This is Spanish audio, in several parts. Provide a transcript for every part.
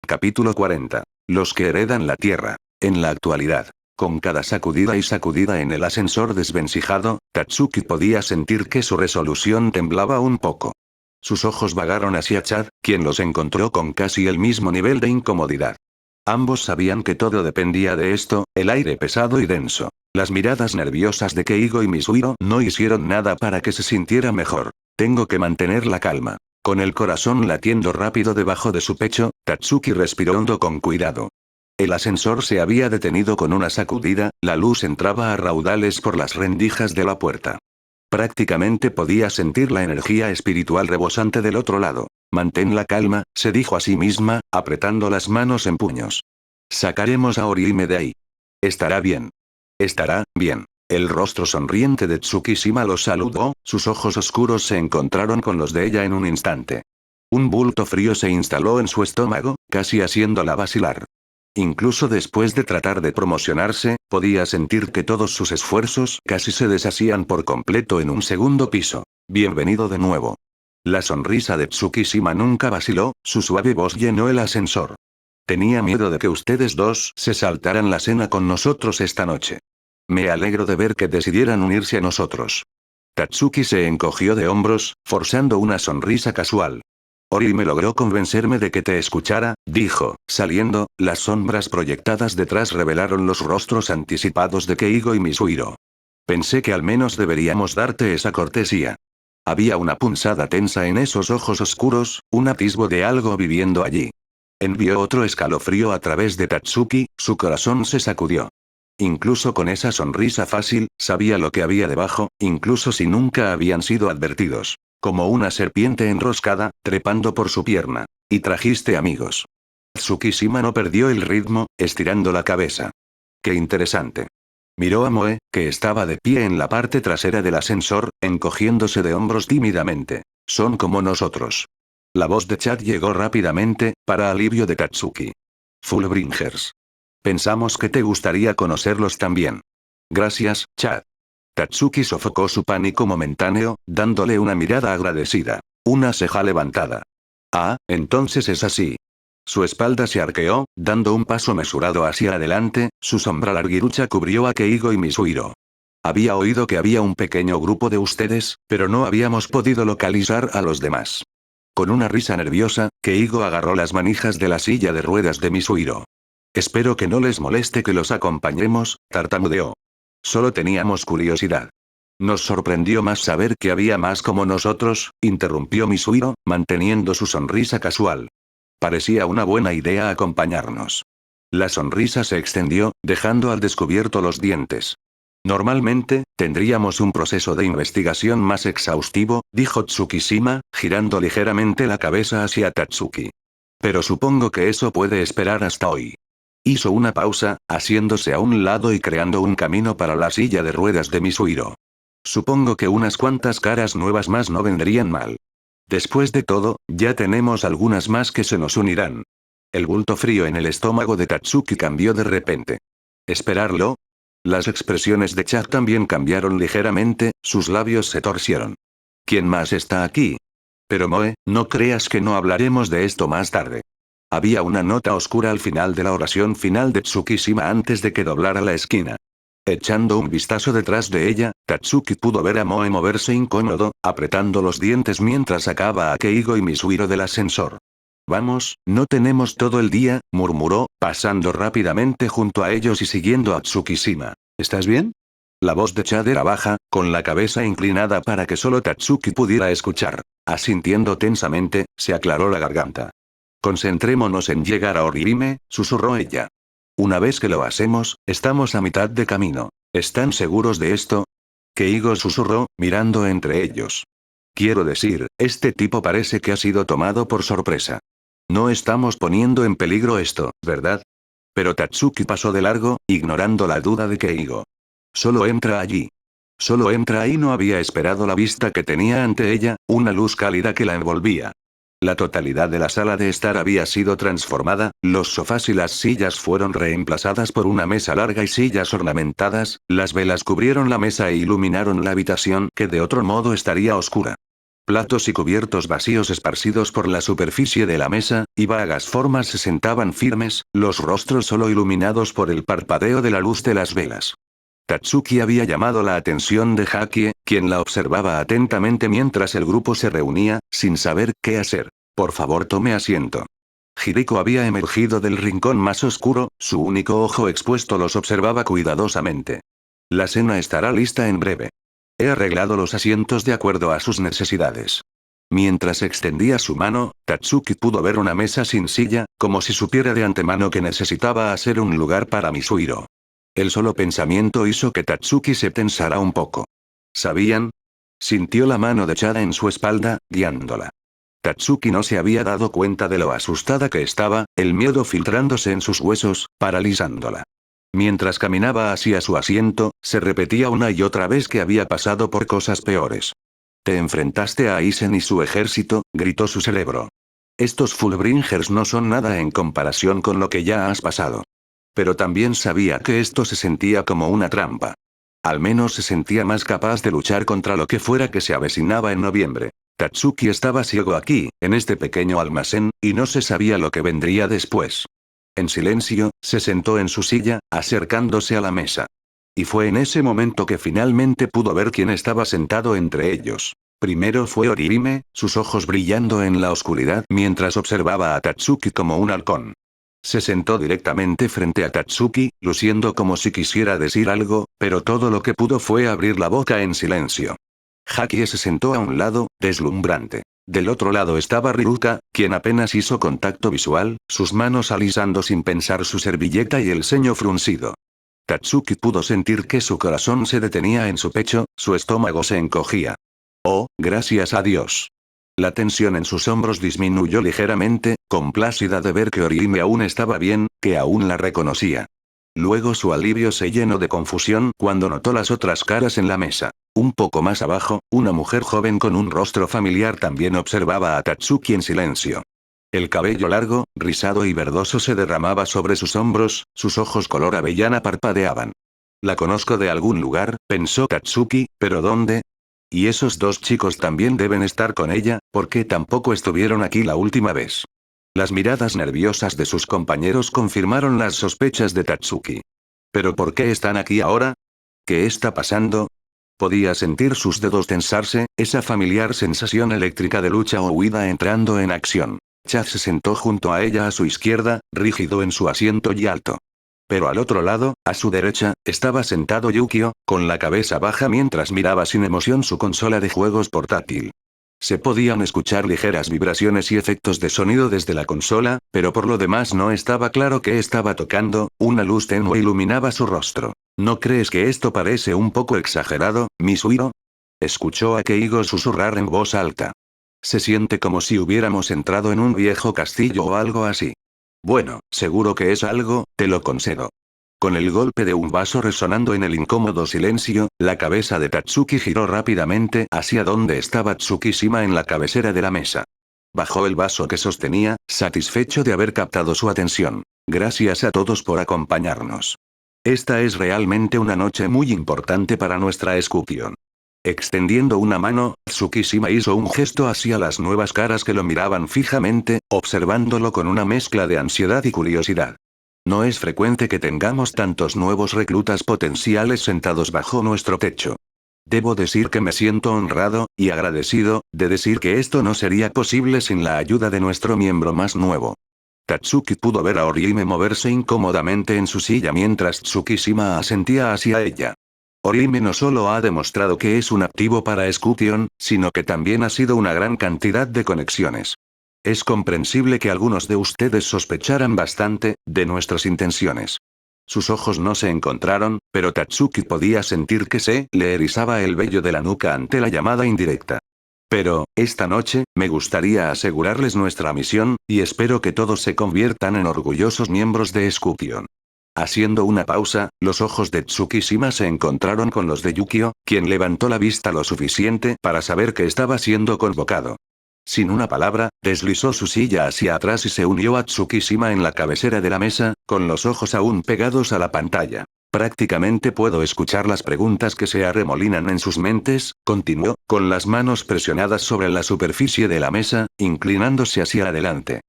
Capítulo 40. Los que heredan la Tierra. En la actualidad, con cada sacudida y sacudida en el ascensor desvencijado, Tatsuki podía sentir que su resolución temblaba un poco. Sus ojos vagaron hacia Chad, quien los encontró con casi el mismo nivel de incomodidad. Ambos sabían que todo dependía de esto, el aire pesado y denso. Las miradas nerviosas de Keigo y Misuhiro no hicieron nada para que se sintiera mejor. Tengo que mantener la calma. Con el corazón latiendo rápido debajo de su pecho, Tatsuki respiró hondo con cuidado. El ascensor se había detenido con una sacudida, la luz entraba a raudales por las rendijas de la puerta. Prácticamente podía sentir la energía espiritual rebosante del otro lado. Mantén la calma, se dijo a sí misma, apretando las manos en puños. Sacaremos a Orihime de ahí. Estará bien. Estará bien. El rostro sonriente de Tsukishima los saludó, sus ojos oscuros se encontraron con los de ella en un instante. Un bulto frío se instaló en su estómago, casi haciéndola vacilar. Incluso después de tratar de promocionarse, podía sentir que todos sus esfuerzos casi se deshacían por completo en un segundo piso. Bienvenido de nuevo. La sonrisa de Tsukishima nunca vaciló, su suave voz llenó el ascensor. Tenía miedo de que ustedes dos se saltaran la cena con nosotros esta noche. Me alegro de ver que decidieran unirse a nosotros. Tatsuki se encogió de hombros, forzando una sonrisa casual. Orihime logró convencerme de que te escuchara, dijo, saliendo, las sombras proyectadas detrás revelaron los rostros anticipados de Keigo y Misuhiro. Pensé que al menos deberíamos darte esa cortesía. Había una punzada tensa en esos ojos oscuros, un atisbo de algo viviendo allí. Envió otro escalofrío a través de Tatsuki, su corazón se sacudió. Incluso con esa sonrisa fácil, sabía lo que había debajo, incluso si nunca habían sido advertidos. Como una serpiente enroscada, trepando por su pierna. Y trajiste amigos. Tsukishima no perdió el ritmo, estirando la cabeza. Qué interesante. Miró a Moe, que estaba de pie en la parte trasera del ascensor, encogiéndose de hombros tímidamente. Son como nosotros. La voz de Chad llegó rápidamente, para alivio de Tatsuki. Fullbringers. Pensamos que te gustaría conocerlos también. Gracias, Chad. Tatsuki sofocó su pánico momentáneo, dándole una mirada agradecida. Una ceja levantada. Ah, entonces es así. Su espalda se arqueó, dando un paso mesurado hacia adelante, su sombra larguirucha cubrió a Keigo y Misuhiro. Había oído que había un pequeño grupo de ustedes, pero no habíamos podido localizar a los demás. Con una risa nerviosa, Keigo agarró las manijas de la silla de ruedas de Misuhiro. Espero que no les moleste que los acompañemos, tartamudeó. Solo teníamos curiosidad. Nos sorprendió más saber que había más como nosotros, interrumpió Misuhiro, manteniendo su sonrisa casual. Parecía una buena idea acompañarnos. La sonrisa se extendió, dejando al descubierto los dientes. Normalmente, tendríamos un proceso de investigación más exhaustivo, dijo Tsukishima, girando ligeramente la cabeza hacia Tatsuki. Pero supongo que eso puede esperar hasta hoy. Hizo una pausa, haciéndose a un lado y creando un camino para la silla de ruedas de Misuhiro. Supongo que unas cuantas caras nuevas más no vendrían mal. Después de todo, ya tenemos algunas más que se nos unirán. El bulto frío en el estómago de Tatsuki cambió de repente. ¿Esperarlo? Las expresiones de Chad también cambiaron ligeramente, sus labios se torcieron. ¿Quién más está aquí? Pero Moe, no creas que no hablaremos de esto más tarde. Había una nota oscura al final de la oración final de Tsukishima antes de que doblara la esquina. Echando un vistazo detrás de ella, Tatsuki pudo ver a Moe moverse incómodo, apretando los dientes mientras sacaba a Keigo y Misuhiro del ascensor. Vamos, no tenemos todo el día, murmuró, pasando rápidamente junto a ellos y siguiendo a Tsukishima. ¿Estás bien? La voz de Chad era baja, con la cabeza inclinada para que solo Tatsuki pudiera escuchar. Asintiendo tensamente, se aclaró la garganta. Concentrémonos en llegar a Orihime, susurró ella. Una vez que lo hacemos, estamos a mitad de camino. ¿Están seguros de esto? Keigo susurró, mirando entre ellos. Quiero decir, este tipo parece que ha sido tomado por sorpresa. No estamos poniendo en peligro esto, ¿verdad? Pero Tatsuki pasó de largo, ignorando la duda de Keigo. Solo entra allí. Solo entra ahí. No había esperado la vista que tenía ante ella, una luz cálida que la envolvía. La totalidad de la sala de estar había sido transformada, los sofás y las sillas fueron reemplazadas por una mesa larga y sillas ornamentadas, las velas cubrieron la mesa e iluminaron la habitación que de otro modo estaría oscura. Platos y cubiertos vacíos esparcidos por la superficie de la mesa, y vagas formas se sentaban firmes, los rostros solo iluminados por el parpadeo de la luz de las velas. Tatsuki había llamado la atención de Hakie, quien la observaba atentamente mientras el grupo se reunía, sin saber qué hacer. Por favor, tome asiento. Hiriko había emergido del rincón más oscuro, su único ojo expuesto los observaba cuidadosamente. La cena estará lista en breve. He arreglado los asientos de acuerdo a sus necesidades. Mientras extendía su mano, Tatsuki pudo ver una mesa sin silla, como si supiera de antemano que necesitaba hacer un lugar para Misuhiro. El solo pensamiento hizo que Tatsuki se tensara un poco. ¿Sabían? Sintió la mano de Chada en su espalda, guiándola. Tatsuki no se había dado cuenta de lo asustada que estaba, el miedo filtrándose en sus huesos, paralizándola. Mientras caminaba hacia su asiento, se repetía una y otra vez que había pasado por cosas peores. Te enfrentaste a Aizen y su ejército, gritó su cerebro. Estos Fullbringers no son nada en comparación con lo que ya has pasado. Pero también sabía que esto se sentía como una trampa. Al menos se sentía más capaz de luchar contra lo que fuera que se avecinaba en noviembre. Tatsuki estaba ciego aquí, en este pequeño almacén, y no se sabía lo que vendría después. En silencio, se sentó en su silla, acercándose a la mesa. Y fue en ese momento que finalmente pudo ver quién estaba sentado entre ellos. Primero fue Orihime, sus ojos brillando en la oscuridad mientras observaba a Tatsuki como un halcón. Se sentó directamente frente a Tatsuki, luciendo como si quisiera decir algo, pero todo lo que pudo fue abrir la boca en silencio. Hakie se sentó a un lado, deslumbrante. Del otro lado estaba Ryuka, quien apenas hizo contacto visual, sus manos alisando sin pensar su servilleta y el ceño fruncido. Tatsuki pudo sentir que su corazón se detenía en su pecho, su estómago se encogía. Oh, gracias a Dios. La tensión en sus hombros disminuyó ligeramente, complacida de ver que Orihime aún estaba bien, que aún la reconocía. Luego su alivio se llenó de confusión cuando notó las otras caras en la mesa. Un poco más abajo, una mujer joven con un rostro familiar también observaba a Tatsuki en silencio. El cabello largo, rizado y verdoso se derramaba sobre sus hombros, sus ojos color avellana parpadeaban. La conozco de algún lugar, pensó Tatsuki, ¿pero dónde? Y esos dos chicos también deben estar con ella, porque tampoco estuvieron aquí la última vez. Las miradas nerviosas de sus compañeros confirmaron las sospechas de Tatsuki. ¿Pero por qué están aquí ahora? ¿Qué está pasando? Podía sentir sus dedos tensarse, esa familiar sensación eléctrica de lucha o huida entrando en acción. Chad se sentó junto a ella a su izquierda, rígido en su asiento y alto. Pero al otro lado, a su derecha, estaba sentado Yukio, con la cabeza baja mientras miraba sin emoción su consola de juegos portátil. Se podían escuchar ligeras vibraciones y efectos de sonido desde la consola, pero por lo demás no estaba claro qué estaba tocando, una luz tenue iluminaba su rostro. ¿No crees que esto parece un poco exagerado, Misuhiro? Escuchó a Keigo susurrar en voz alta. Se siente como si hubiéramos entrado en un viejo castillo o algo así. Bueno, seguro que es algo, te lo concedo. Con el golpe de un vaso resonando en el incómodo silencio, la cabeza de Tatsuki giró rápidamente hacia donde estaba Tsukishima en la cabecera de la mesa. Bajó el vaso que sostenía, satisfecho de haber captado su atención. Gracias a todos por acompañarnos. Esta es realmente una noche muy importante para nuestra excursión. Extendiendo una mano, Tsukishima hizo un gesto hacia las nuevas caras que lo miraban fijamente, observándolo con una mezcla de ansiedad y curiosidad. No es frecuente que tengamos tantos nuevos reclutas potenciales sentados bajo nuestro techo. Debo decir que me siento honrado, y agradecido, de decir que esto no sería posible sin la ayuda de nuestro miembro más nuevo. Tatsuki pudo ver a Orihime moverse incómodamente en su silla mientras Tsukishima asentía hacia ella. Orihime no solo ha demostrado que es un activo para Excursion, sino que también ha sido una gran cantidad de conexiones. Es comprensible que algunos de ustedes sospecharan bastante, de nuestras intenciones. Sus ojos no se encontraron, pero Tatsuki podía sentir que se le erizaba el vello de la nuca ante la llamada indirecta. Pero, esta noche, me gustaría asegurarles nuestra misión, y espero que todos se conviertan en orgullosos miembros de Excursion. Haciendo una pausa, los ojos de Tsukishima se encontraron con los de Yukio, quien levantó la vista lo suficiente para saber que estaba siendo convocado. Sin una palabra, deslizó su silla hacia atrás y se unió a Tsukishima en la cabecera de la mesa, con los ojos aún pegados a la pantalla. Prácticamente puedo escuchar las preguntas que se arremolinan en sus mentes, continuó, con las manos presionadas sobre la superficie de la mesa, inclinándose hacia adelante.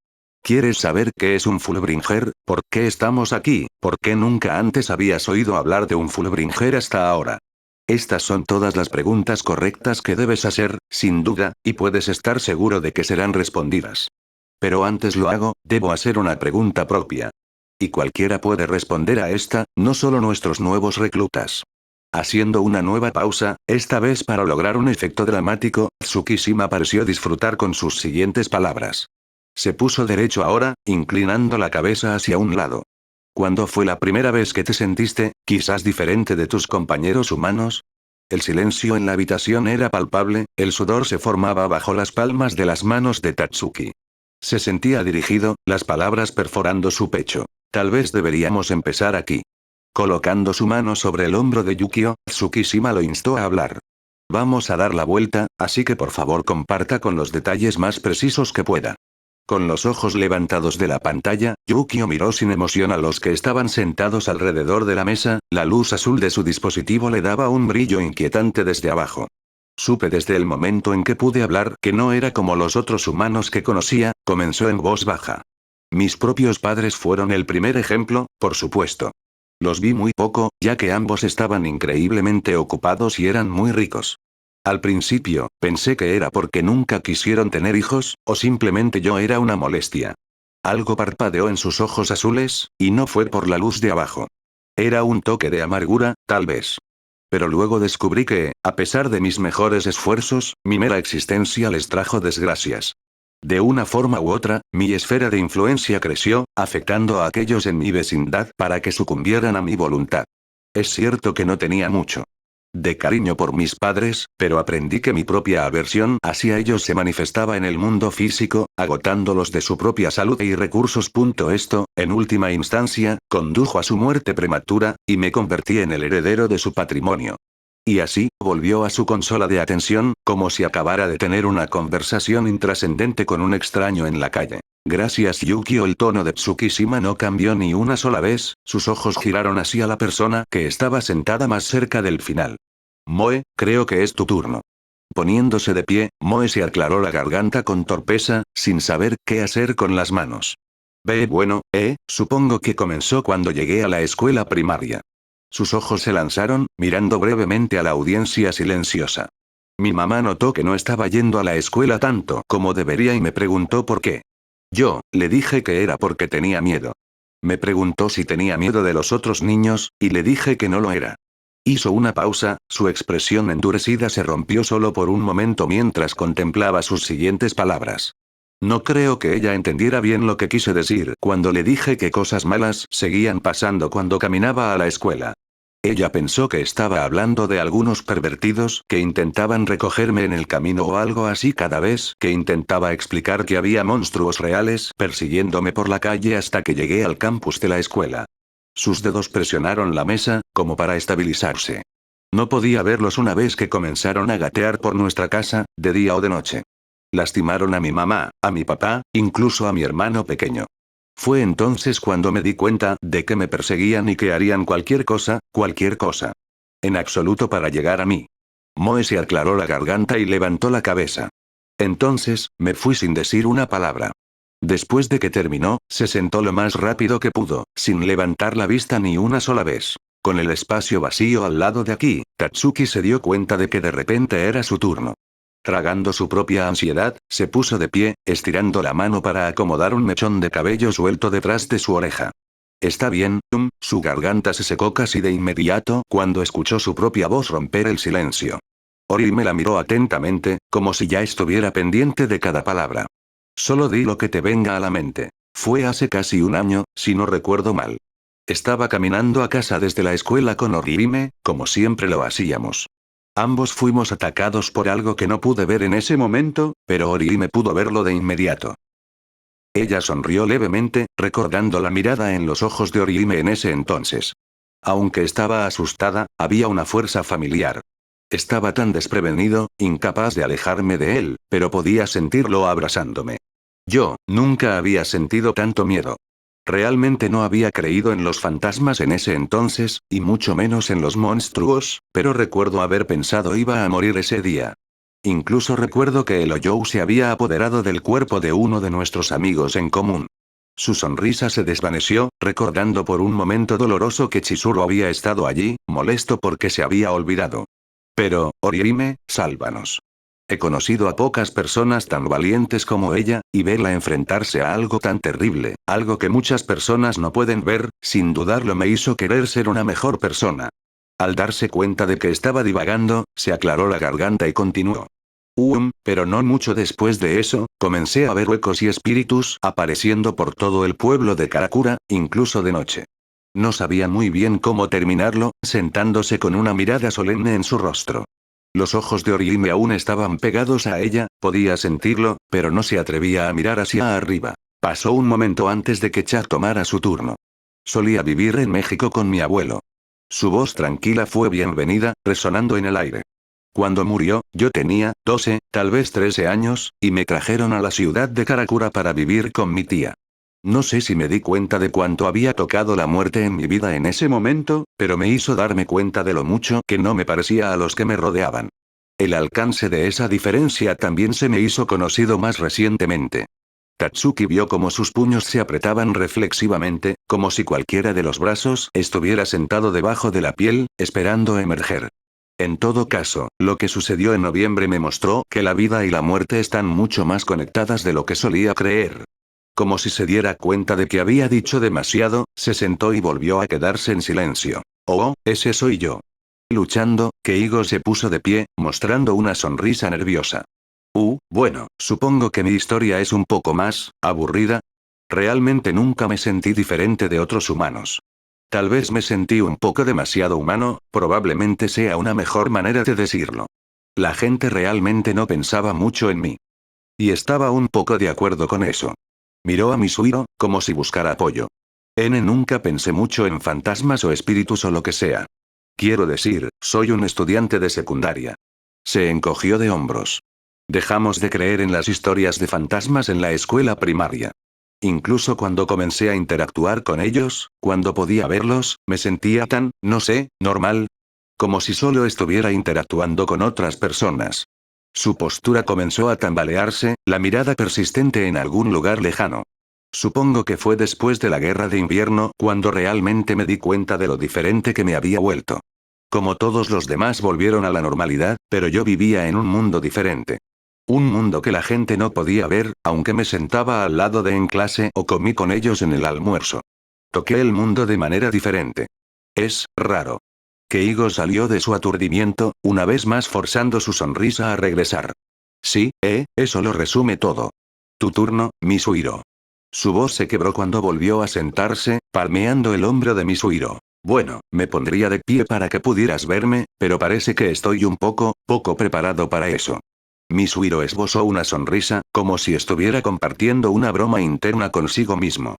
¿Quieres saber qué es un Fullbringer? ¿Por qué estamos aquí? ¿Por qué nunca antes habías oído hablar de un Fullbringer hasta ahora? Estas son todas las preguntas correctas que debes hacer, sin duda, y puedes estar seguro de que serán respondidas. Pero antes lo hago, debo hacer una pregunta propia. Y cualquiera puede responder a esta, no solo nuestros nuevos reclutas. Haciendo una nueva pausa, esta vez para lograr un efecto dramático, Tsukishima pareció disfrutar con sus siguientes palabras. Se puso derecho ahora, inclinando la cabeza hacia un lado. ¿Cuándo fue la primera vez que te sentiste, quizás diferente de tus compañeros humanos? El silencio en la habitación era palpable, el sudor se formaba bajo las palmas de las manos de Tatsuki. Se sentía dirigido, las palabras perforando su pecho. Tal vez deberíamos empezar aquí. Colocando su mano sobre el hombro de Yukio, Tsukishima lo instó a hablar. Vamos a dar la vuelta, así que por favor comparta con los detalles más precisos que pueda. Con los ojos levantados de la pantalla, Yukio miró sin emoción a los que estaban sentados alrededor de la mesa, la luz azul de su dispositivo le daba un brillo inquietante desde abajo. Supe desde el momento en que pude hablar que no era como los otros humanos que conocía, comenzó en voz baja. Mis propios padres fueron el primer ejemplo, por supuesto. Los vi muy poco, ya que ambos estaban increíblemente ocupados y eran muy ricos. Al principio, pensé que era porque nunca quisieron tener hijos, o simplemente yo era una molestia. Algo parpadeó en sus ojos azules, y no fue por la luz de abajo. Era un toque de amargura, tal vez. Pero luego descubrí que, a pesar de mis mejores esfuerzos, mi mera existencia les trajo desgracias. De una forma u otra, mi esfera de influencia creció, afectando a aquellos en mi vecindad para que sucumbieran a mi voluntad. Es cierto que no tenía mucho de cariño por mis padres, pero aprendí que mi propia aversión hacia ellos se manifestaba en el mundo físico, agotándolos de su propia salud y recursos. Esto, en última instancia, condujo a su muerte prematura, y me convertí en el heredero de su patrimonio. Y así, volvió a su consola de atención, como si acabara de tener una conversación intrascendente con un extraño en la calle. Gracias Yukio. El tono de Tsukishima no cambió ni una sola vez, sus ojos giraron hacia la persona que estaba sentada más cerca del final. Moe, creo que es tu turno. Poniéndose de pie, Moe se aclaró la garganta con torpeza, sin saber qué hacer con las manos. Bueno, supongo que comenzó cuando llegué a la escuela primaria. Sus ojos se lanzaron, mirando brevemente a la audiencia silenciosa. Mi mamá notó que no estaba yendo a la escuela tanto como debería y me preguntó por qué. Yo, le dije que era porque tenía miedo. Me preguntó si tenía miedo de los otros niños, y le dije que no lo era. Hizo una pausa, su expresión endurecida se rompió solo por un momento mientras contemplaba sus siguientes palabras. No creo que ella entendiera bien lo que quise decir cuando le dije que cosas malas seguían pasando cuando caminaba a la escuela. Ella pensó que estaba hablando de algunos pervertidos que intentaban recogerme en el camino o algo así cada vez que intentaba explicar que había monstruos reales persiguiéndome por la calle hasta que llegué al campus de la escuela. Sus dedos presionaron la mesa, como para estabilizarse. No podía verlos una vez que comenzaron a gatear por nuestra casa, de día o de noche. Lastimaron a mi mamá, a mi papá, incluso a mi hermano pequeño. Fue entonces cuando me di cuenta de que me perseguían y que harían cualquier cosa, en absoluto para llegar a mí. Moe se aclaró la garganta y levantó la cabeza. Entonces, me fui sin decir una palabra. Después de que terminó, se sentó lo más rápido que pudo, sin levantar la vista ni una sola vez. Con el espacio vacío al lado de aquí, Tatsuki se dio cuenta de que de repente era su turno. Tragando su propia ansiedad, se puso de pie, estirando la mano para acomodar un mechón de cabello suelto detrás de su oreja. Está bien, su garganta se secó casi de inmediato cuando escuchó su propia voz romper el silencio. Orihime la miró atentamente, como si ya estuviera pendiente de cada palabra. Solo di lo que te venga a la mente. Fue hace casi un año, si no recuerdo mal. Estaba caminando a casa desde la escuela con Orihime, como siempre lo hacíamos. Ambos fuimos atacados por algo que no pude ver en ese momento, pero Orihime pudo verlo de inmediato. Ella sonrió levemente, recordando la mirada en los ojos de Orihime en ese entonces. Aunque estaba asustada, había una fuerza familiar. Estaba tan desprevenido, incapaz de alejarme de él, pero podía sentirlo abrazándome. Yo, nunca había sentido tanto miedo. Realmente no había creído en los fantasmas en ese entonces, y mucho menos en los monstruos, pero recuerdo haber pensado iba a morir ese día. Incluso recuerdo que el Oyou se había apoderado del cuerpo de uno de nuestros amigos en común. Su sonrisa se desvaneció, recordando por un momento doloroso que Chizuru había estado allí, molesto porque se había olvidado. Pero, Orihime, sálvanos. He conocido a pocas personas tan valientes como ella, y verla enfrentarse a algo tan terrible, algo que muchas personas no pueden ver, sin dudarlo me hizo querer ser una mejor persona. Al darse cuenta de que estaba divagando, se aclaró la garganta y continuó. Pero no mucho después de eso, comencé a ver huecos y espíritus apareciendo por todo el pueblo de Karakura, incluso de noche. No sabía muy bien cómo terminarlo, sentándose con una mirada solemne en su rostro. Los ojos de Orihime aún estaban pegados a ella, podía sentirlo, pero no se atrevía a mirar hacia arriba. Pasó un momento antes de que Chad tomara su turno. Solía vivir en México con mi abuelo. Su voz tranquila fue bienvenida, resonando en el aire. Cuando murió, yo tenía 12, tal vez 13 años, y me trajeron a la ciudad de Karakura para vivir con mi tía. No sé si me di cuenta de cuánto había tocado la muerte en mi vida en ese momento, pero me hizo darme cuenta de lo mucho que no me parecía a los que me rodeaban. El alcance de esa diferencia también se me hizo conocido más recientemente. Tatsuki vio cómo sus puños se apretaban reflexivamente, como si cualquiera de los brazos estuviera sentado debajo de la piel, esperando emerger. En todo caso, lo que sucedió en noviembre me mostró que la vida y la muerte están mucho más conectadas de lo que solía creer. Como si se diera cuenta de que había dicho demasiado, se sentó y volvió a quedarse en silencio. Oh, ese soy yo. Luchando, Keigo se puso de pie, mostrando una sonrisa nerviosa. Bueno, supongo que mi historia es un poco más aburrida. Realmente nunca me sentí diferente de otros humanos. Tal vez me sentí un poco demasiado humano, probablemente sea una mejor manera de decirlo. La gente realmente no pensaba mucho en mí. Y estaba un poco de acuerdo con eso. Miró a Misuiro, como si buscara apoyo. Nunca pensé mucho en fantasmas o espíritus o lo que sea. Quiero decir, soy un estudiante de secundaria. Se encogió de hombros. Dejamos de creer en las historias de fantasmas en la escuela primaria. Incluso cuando comencé a interactuar con ellos, cuando podía verlos, me sentía tan, no sé, normal. Como si solo estuviera interactuando con otras personas. Su postura comenzó a tambalearse, la mirada persistente en algún lugar lejano. Supongo que fue después de la guerra de invierno cuando realmente me di cuenta de lo diferente que me había vuelto. Como todos los demás volvieron a la normalidad, pero yo vivía en un mundo diferente. Un mundo que la gente no podía ver, aunque me sentaba al lado de en clase o comí con ellos en el almuerzo. Toqué el mundo de manera diferente. Es raro. Keigo salió de su aturdimiento, una vez más forzando su sonrisa a regresar. Sí, eso lo resume todo. Tu turno, Misuiro. Su voz se quebró cuando volvió a sentarse, palmeando el hombro de Misuiro. Bueno, me pondría de pie para que pudieras verme, pero parece que estoy un poco preparado para eso. Misuiro esbozó una sonrisa, como si estuviera compartiendo una broma interna consigo mismo.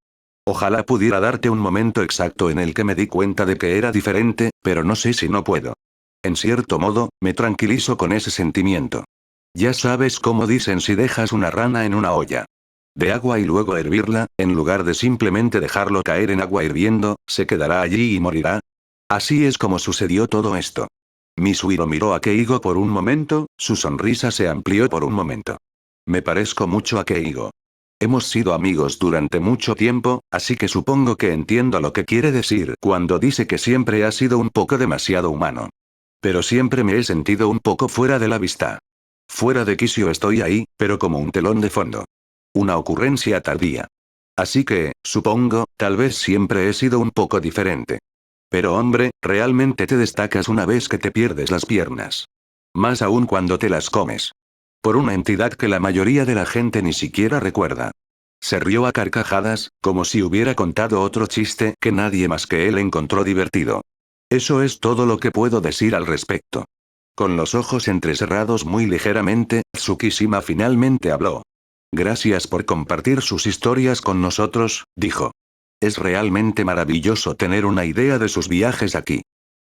Ojalá pudiera darte un momento exacto en el que me di cuenta de que era diferente, pero no sé si no puedo. En cierto modo, me tranquilizo con ese sentimiento. Ya sabes cómo dicen si dejas una rana en una olla de agua y luego hervirla, en lugar de simplemente dejarlo caer en agua hirviendo, se quedará allí y morirá. Así es como sucedió todo esto. Misuiro miró a Keigo por un momento, su sonrisa se amplió por un momento. Me parezco mucho a Keigo. Hemos sido amigos durante mucho tiempo, así que supongo que entiendo lo que quiere decir cuando dice que siempre ha sido un poco demasiado humano. Pero siempre me he sentido un poco fuera de la vista. Fuera de quicio estoy ahí, pero como un telón de fondo. Una ocurrencia tardía. Así que, supongo, tal vez siempre he sido un poco diferente. Pero hombre, realmente te destacas una vez que te pierdes las piernas. Más aún cuando te las comes. Por una entidad que la mayoría de la gente ni siquiera recuerda. Se rió a carcajadas, como si hubiera contado otro chiste que nadie más que él encontró divertido. Eso es todo lo que puedo decir al respecto. Con los ojos entrecerrados muy ligeramente, Tsukishima finalmente habló. Gracias por compartir sus historias con nosotros, dijo. Es realmente maravilloso tener una idea de sus viajes aquí.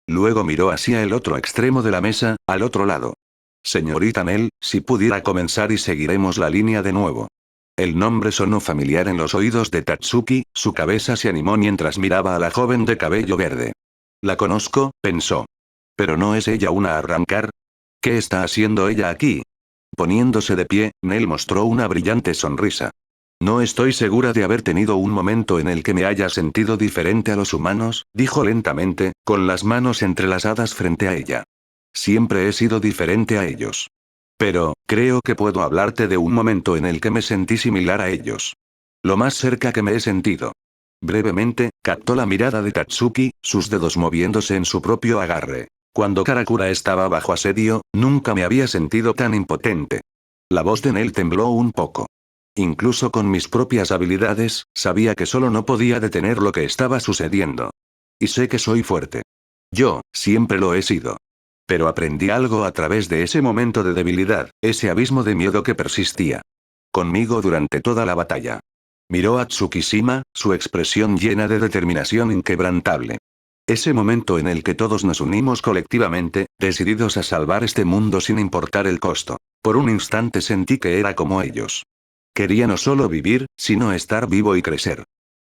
Luego miró hacia el otro extremo de la mesa, al otro lado. Señorita Nell, si pudiera comenzar y seguiremos la línea de nuevo. El nombre sonó familiar en los oídos de Tatsuki, su cabeza se animó mientras miraba a la joven de cabello verde. La conozco, pensó. Pero ¿no es ella una arrancar? ¿Qué está haciendo ella aquí? Poniéndose de pie, Nell mostró una brillante sonrisa. No estoy segura de haber tenido un momento en el que me haya sentido diferente a los humanos, dijo lentamente, con las manos entrelazadas frente a ella. Siempre he sido diferente a ellos. Pero, creo que puedo hablarte de un momento en el que me sentí similar a ellos. Lo más cerca que me he sentido. Brevemente, captó la mirada de Tatsuki, sus dedos moviéndose en su propio agarre. Cuando Karakura estaba bajo asedio, nunca me había sentido tan impotente. La voz de Nell tembló un poco. Incluso con mis propias habilidades, sabía que solo no podía detener lo que estaba sucediendo. Y sé que soy fuerte. Yo, siempre lo he sido. Pero aprendí algo a través de ese momento de debilidad, ese abismo de miedo que persistía. Conmigo durante toda la batalla. Miró a Tsukishima, su expresión llena de determinación inquebrantable. Ese momento en el que todos nos unimos colectivamente, decididos a salvar este mundo sin importar el costo. Por un instante sentí que era como ellos. Quería no solo vivir, sino estar vivo y crecer.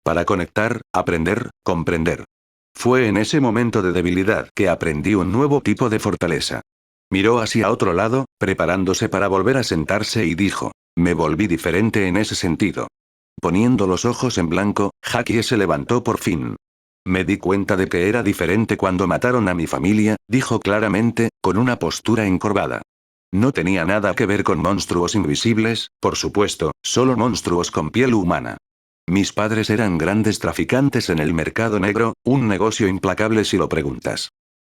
Para conectar, aprender, comprender. Fue en ese momento de debilidad que aprendí un nuevo tipo de fortaleza. Miró hacia otro lado, preparándose para volver a sentarse y dijo, me volví diferente en ese sentido. Poniendo los ojos en blanco, Hakie se levantó por fin. Me di cuenta de que era diferente cuando mataron a mi familia, dijo claramente, con una postura encorvada. No tenía nada que ver con monstruos invisibles, por supuesto, solo monstruos con piel humana. Mis padres eran grandes traficantes en el mercado negro, un negocio implacable si lo preguntas.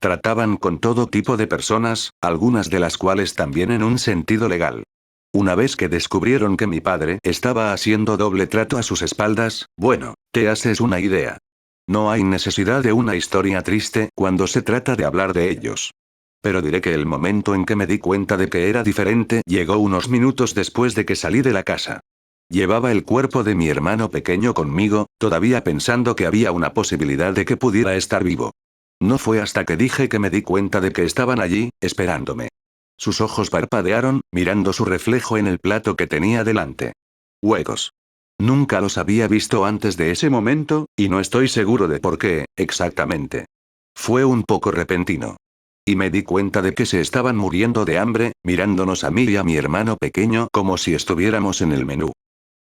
Trataban con todo tipo de personas, algunas de las cuales también en un sentido legal. Una vez que descubrieron que mi padre estaba haciendo doble trato a sus espaldas, bueno, te haces una idea. No hay necesidad de una historia triste cuando se trata de hablar de ellos. Pero diré que el momento en que me di cuenta de que era diferente llegó unos minutos después de que salí de la casa. Llevaba el cuerpo de mi hermano pequeño conmigo, todavía pensando que había una posibilidad de que pudiera estar vivo. No fue hasta que dije que me di cuenta de que estaban allí, esperándome. Sus ojos parpadearon, mirando su reflejo en el plato que tenía delante. Huecos. Nunca los había visto antes de ese momento, y no estoy seguro de por qué, exactamente. Fue un poco repentino. Y me di cuenta de que se estaban muriendo de hambre, mirándonos a mí y a mi hermano pequeño como si estuviéramos en el menú.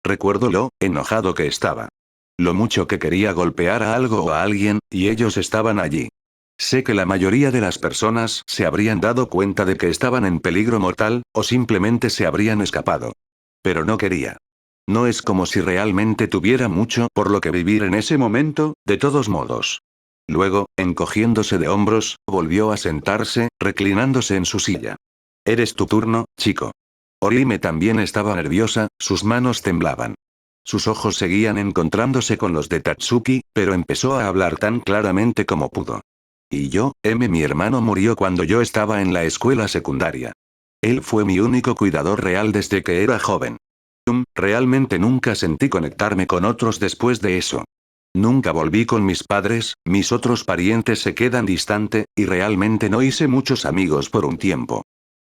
Recuerdo lo enojado que estaba. Lo mucho que quería golpear a algo o a alguien, y ellos estaban allí. Sé que la mayoría de las personas se habrían dado cuenta de que estaban en peligro mortal, o simplemente se habrían escapado. Pero no quería. No es como si realmente tuviera mucho por lo que vivir en ese momento, de todos modos. Luego, encogiéndose de hombros, volvió a sentarse, reclinándose en su silla. Eres tu turno, chico. Orihime también estaba nerviosa, sus manos temblaban. Sus ojos seguían encontrándose con los de Tatsuki, pero empezó a hablar tan claramente como pudo. Y yo, mi hermano murió cuando yo estaba en la escuela secundaria. Él fue mi único cuidador real desde que era joven. Realmente nunca sentí conectarme con otros después de eso. Nunca volví con mis padres, mis otros parientes se quedan distante, y realmente no hice muchos amigos por un tiempo.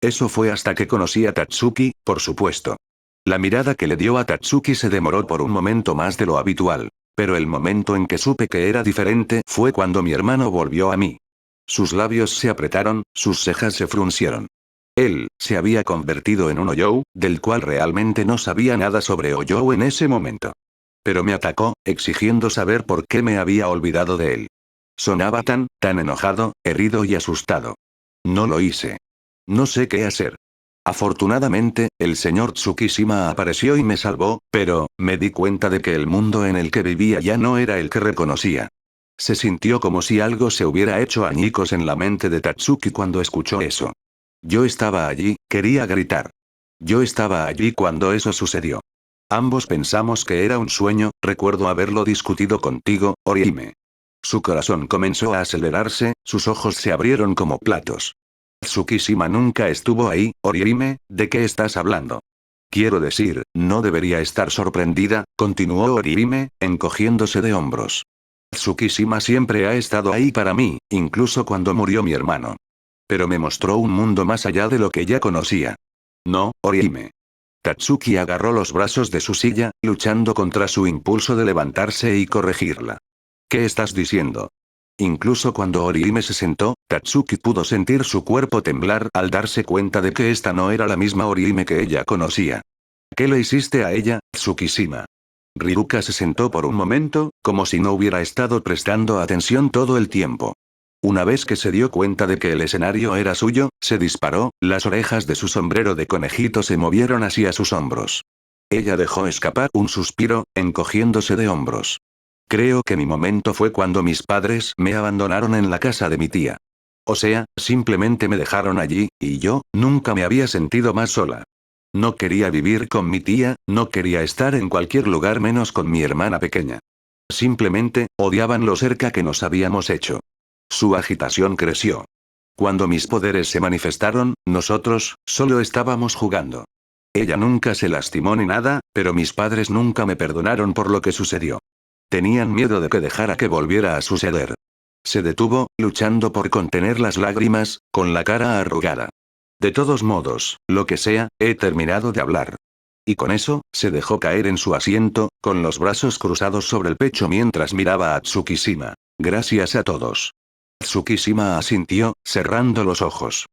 Eso fue hasta que conocí a Tatsuki, por supuesto. La mirada que le dio a Tatsuki se demoró por un momento más de lo habitual. Pero el momento en que supe que era diferente fue cuando mi hermano volvió a mí. Sus labios se apretaron, sus cejas se fruncieron. Él se había convertido en un Oyou, del cual realmente no sabía nada sobre Oyou en ese momento. Pero me atacó, exigiendo saber por qué me había olvidado de él. Sonaba tan enojado, herido y asustado. No lo hice. No sé qué hacer. Afortunadamente, el señor Tsukishima apareció y me salvó, pero, me di cuenta de que el mundo en el que vivía ya no era el que reconocía. Se sintió como si algo se hubiera hecho añicos en la mente de Tatsuki cuando escuchó eso. Yo estaba allí, quería gritar. Yo estaba allí cuando eso sucedió. Ambos pensamos que era un sueño, recuerdo haberlo discutido contigo, Orihime. Su corazón comenzó a acelerarse, sus ojos se abrieron como platos. Tsukishima nunca estuvo ahí, Orihime, ¿de qué estás hablando? Quiero decir, no debería estar sorprendida, continuó Orihime, encogiéndose de hombros. Tsukishima siempre ha estado ahí para mí, incluso cuando murió mi hermano. Pero me mostró un mundo más allá de lo que ya conocía. No, Orihime. Tatsuki agarró los brazos de su silla, luchando contra su impulso de levantarse y corregirla. ¿Qué estás diciendo? Incluso cuando Orihime se sentó, Tatsuki pudo sentir su cuerpo temblar al darse cuenta de que esta no era la misma Orihime que ella conocía. ¿Qué le hiciste a ella, Tsukishima? Ryuka se sentó por un momento, como si no hubiera estado prestando atención todo el tiempo. Una vez que se dio cuenta de que el escenario era suyo, se disparó, las orejas de su sombrero de conejito se movieron hacia sus hombros. Ella dejó escapar un suspiro, encogiéndose de hombros. Creo que mi momento fue cuando mis padres me abandonaron en la casa de mi tía. O sea, simplemente me dejaron allí, y yo, nunca me había sentido más sola. No quería vivir con mi tía, no quería estar en cualquier lugar menos con mi hermana pequeña. Simplemente, odiaban lo cerca que nos habíamos hecho. Su agitación creció. Cuando mis poderes se manifestaron, nosotros, solo estábamos jugando. Ella nunca se lastimó ni nada, pero mis padres nunca me perdonaron por lo que sucedió. Tenían miedo de que dejara que volviera a suceder. Se detuvo, luchando por contener las lágrimas, con la cara arrugada. De todos modos, lo que sea, he terminado de hablar. Y con eso, se dejó caer en su asiento, con los brazos cruzados sobre el pecho mientras miraba a Tsukishima. Gracias a todos. Tsukishima asintió, cerrando los ojos.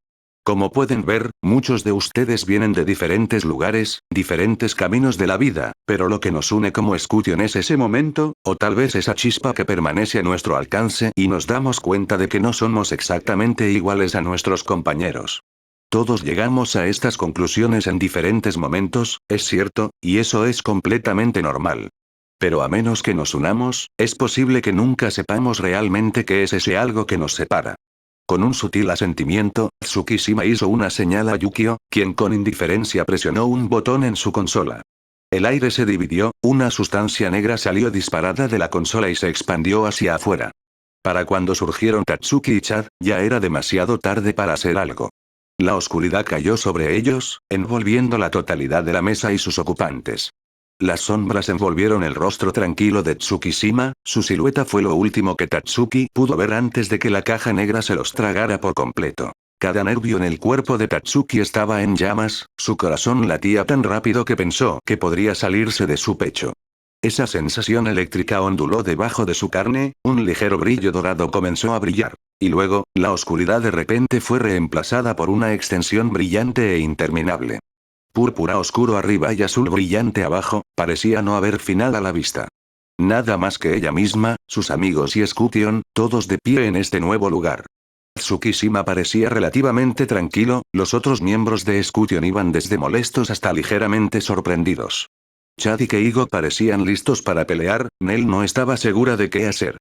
Como pueden ver, muchos de ustedes vienen de diferentes lugares, diferentes caminos de la vida, pero lo que nos une como Escution es ese momento, o tal vez esa chispa que permanece a nuestro alcance y nos damos cuenta de que no somos exactamente iguales a nuestros compañeros. Todos llegamos a estas conclusiones en diferentes momentos, es cierto, y eso es completamente normal. Pero a menos que nos unamos, es posible que nunca sepamos realmente qué es ese algo que nos separa. Con un sutil asentimiento, Tsukishima hizo una señal a Yukio, quien con indiferencia presionó un botón en su consola. El aire se dividió, una sustancia negra salió disparada de la consola y se expandió hacia afuera. Para cuando surgieron Tatsuki y Chad, ya era demasiado tarde para hacer algo. La oscuridad cayó sobre ellos, envolviendo la totalidad de la mesa y sus ocupantes. Las sombras envolvieron el rostro tranquilo de Tsukishima, su silueta fue lo último que Tatsuki pudo ver antes de que la caja negra se los tragara por completo. Cada nervio en el cuerpo de Tatsuki estaba en llamas, su corazón latía tan rápido que pensó que podría salirse de su pecho. Esa sensación eléctrica onduló debajo de su carne, un ligero brillo dorado comenzó a brillar. Y luego, la oscuridad de repente fue reemplazada por una extensión brillante e interminable. Púrpura oscuro arriba y azul brillante abajo, parecía no haber final a la vista. Nada más que ella misma, sus amigos y Escution, todos de pie en este nuevo lugar. Tsukishima parecía relativamente tranquilo, los otros miembros de Escution iban desde molestos hasta ligeramente sorprendidos. Chad y Keigo parecían listos para pelear, Nell no estaba segura de qué hacer.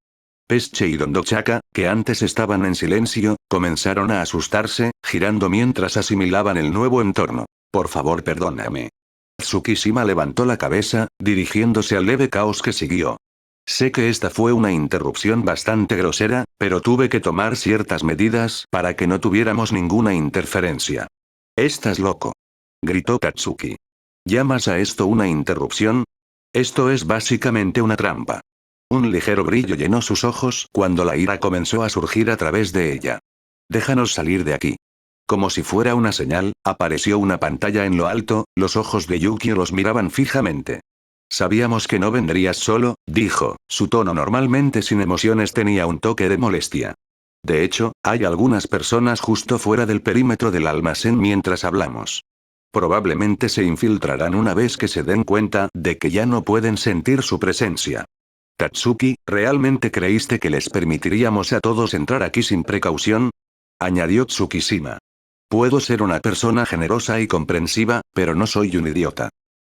Pesche y Dondochaka, que antes estaban en silencio, comenzaron a asustarse, girando mientras asimilaban el nuevo entorno. Por favor, perdóname. Tsukishima levantó la cabeza, dirigiéndose al leve caos que siguió. Sé que esta fue una interrupción bastante grosera, pero tuve que tomar ciertas medidas para que no tuviéramos ninguna interferencia. ¿Estás loco?, gritó Tatsuki. ¿Llamas a esto una interrupción? Esto es básicamente una trampa. Un ligero brillo llenó sus ojos cuando la ira comenzó a surgir a través de ella. Déjanos salir de aquí. Como si fuera una señal, apareció una pantalla en lo alto, los ojos de Yukio los miraban fijamente. Sabíamos que no vendrías solo, dijo, su tono normalmente sin emociones tenía un toque de molestia. De hecho, hay algunas personas justo fuera del perímetro del almacén mientras hablamos. Probablemente se infiltrarán una vez que se den cuenta de que ya no pueden sentir su presencia. Tatsuki, ¿realmente creíste que les permitiríamos a todos entrar aquí sin precaución?, añadió Tsukishima. Puedo ser una persona generosa y comprensiva, pero no soy un idiota.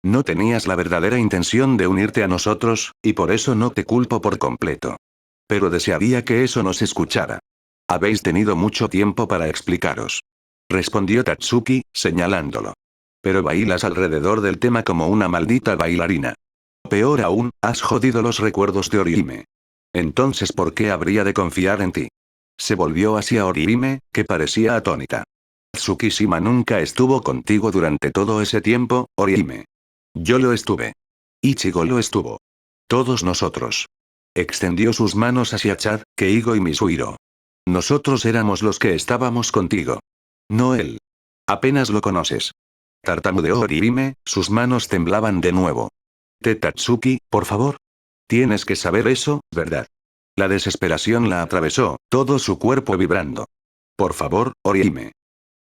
No tenías la verdadera intención de unirte a nosotros, y por eso no te culpo por completo. Pero desearía que eso nos escuchara. Habéis tenido mucho tiempo para explicaros. Respondió Tatsuki, señalándolo. Pero bailas alrededor del tema como una maldita bailarina. Peor aún, has jodido los recuerdos de Orihime. Entonces, ¿por qué habría de confiar en ti? Se volvió hacia Orihime, que parecía atónita. Tsukishima nunca estuvo contigo durante todo ese tiempo, Orihime. Yo lo estuve. Ichigo lo estuvo. Todos nosotros. Extendió sus manos hacia Chad, Keigo y Misuhiro. Nosotros éramos los que estábamos contigo. No él. Apenas lo conoces. Tartamudeó Orihime, sus manos temblaban de nuevo. Tatsuki, por favor. Tienes que saber eso, ¿verdad? La desesperación la atravesó, todo su cuerpo vibrando. Por favor, Orihime.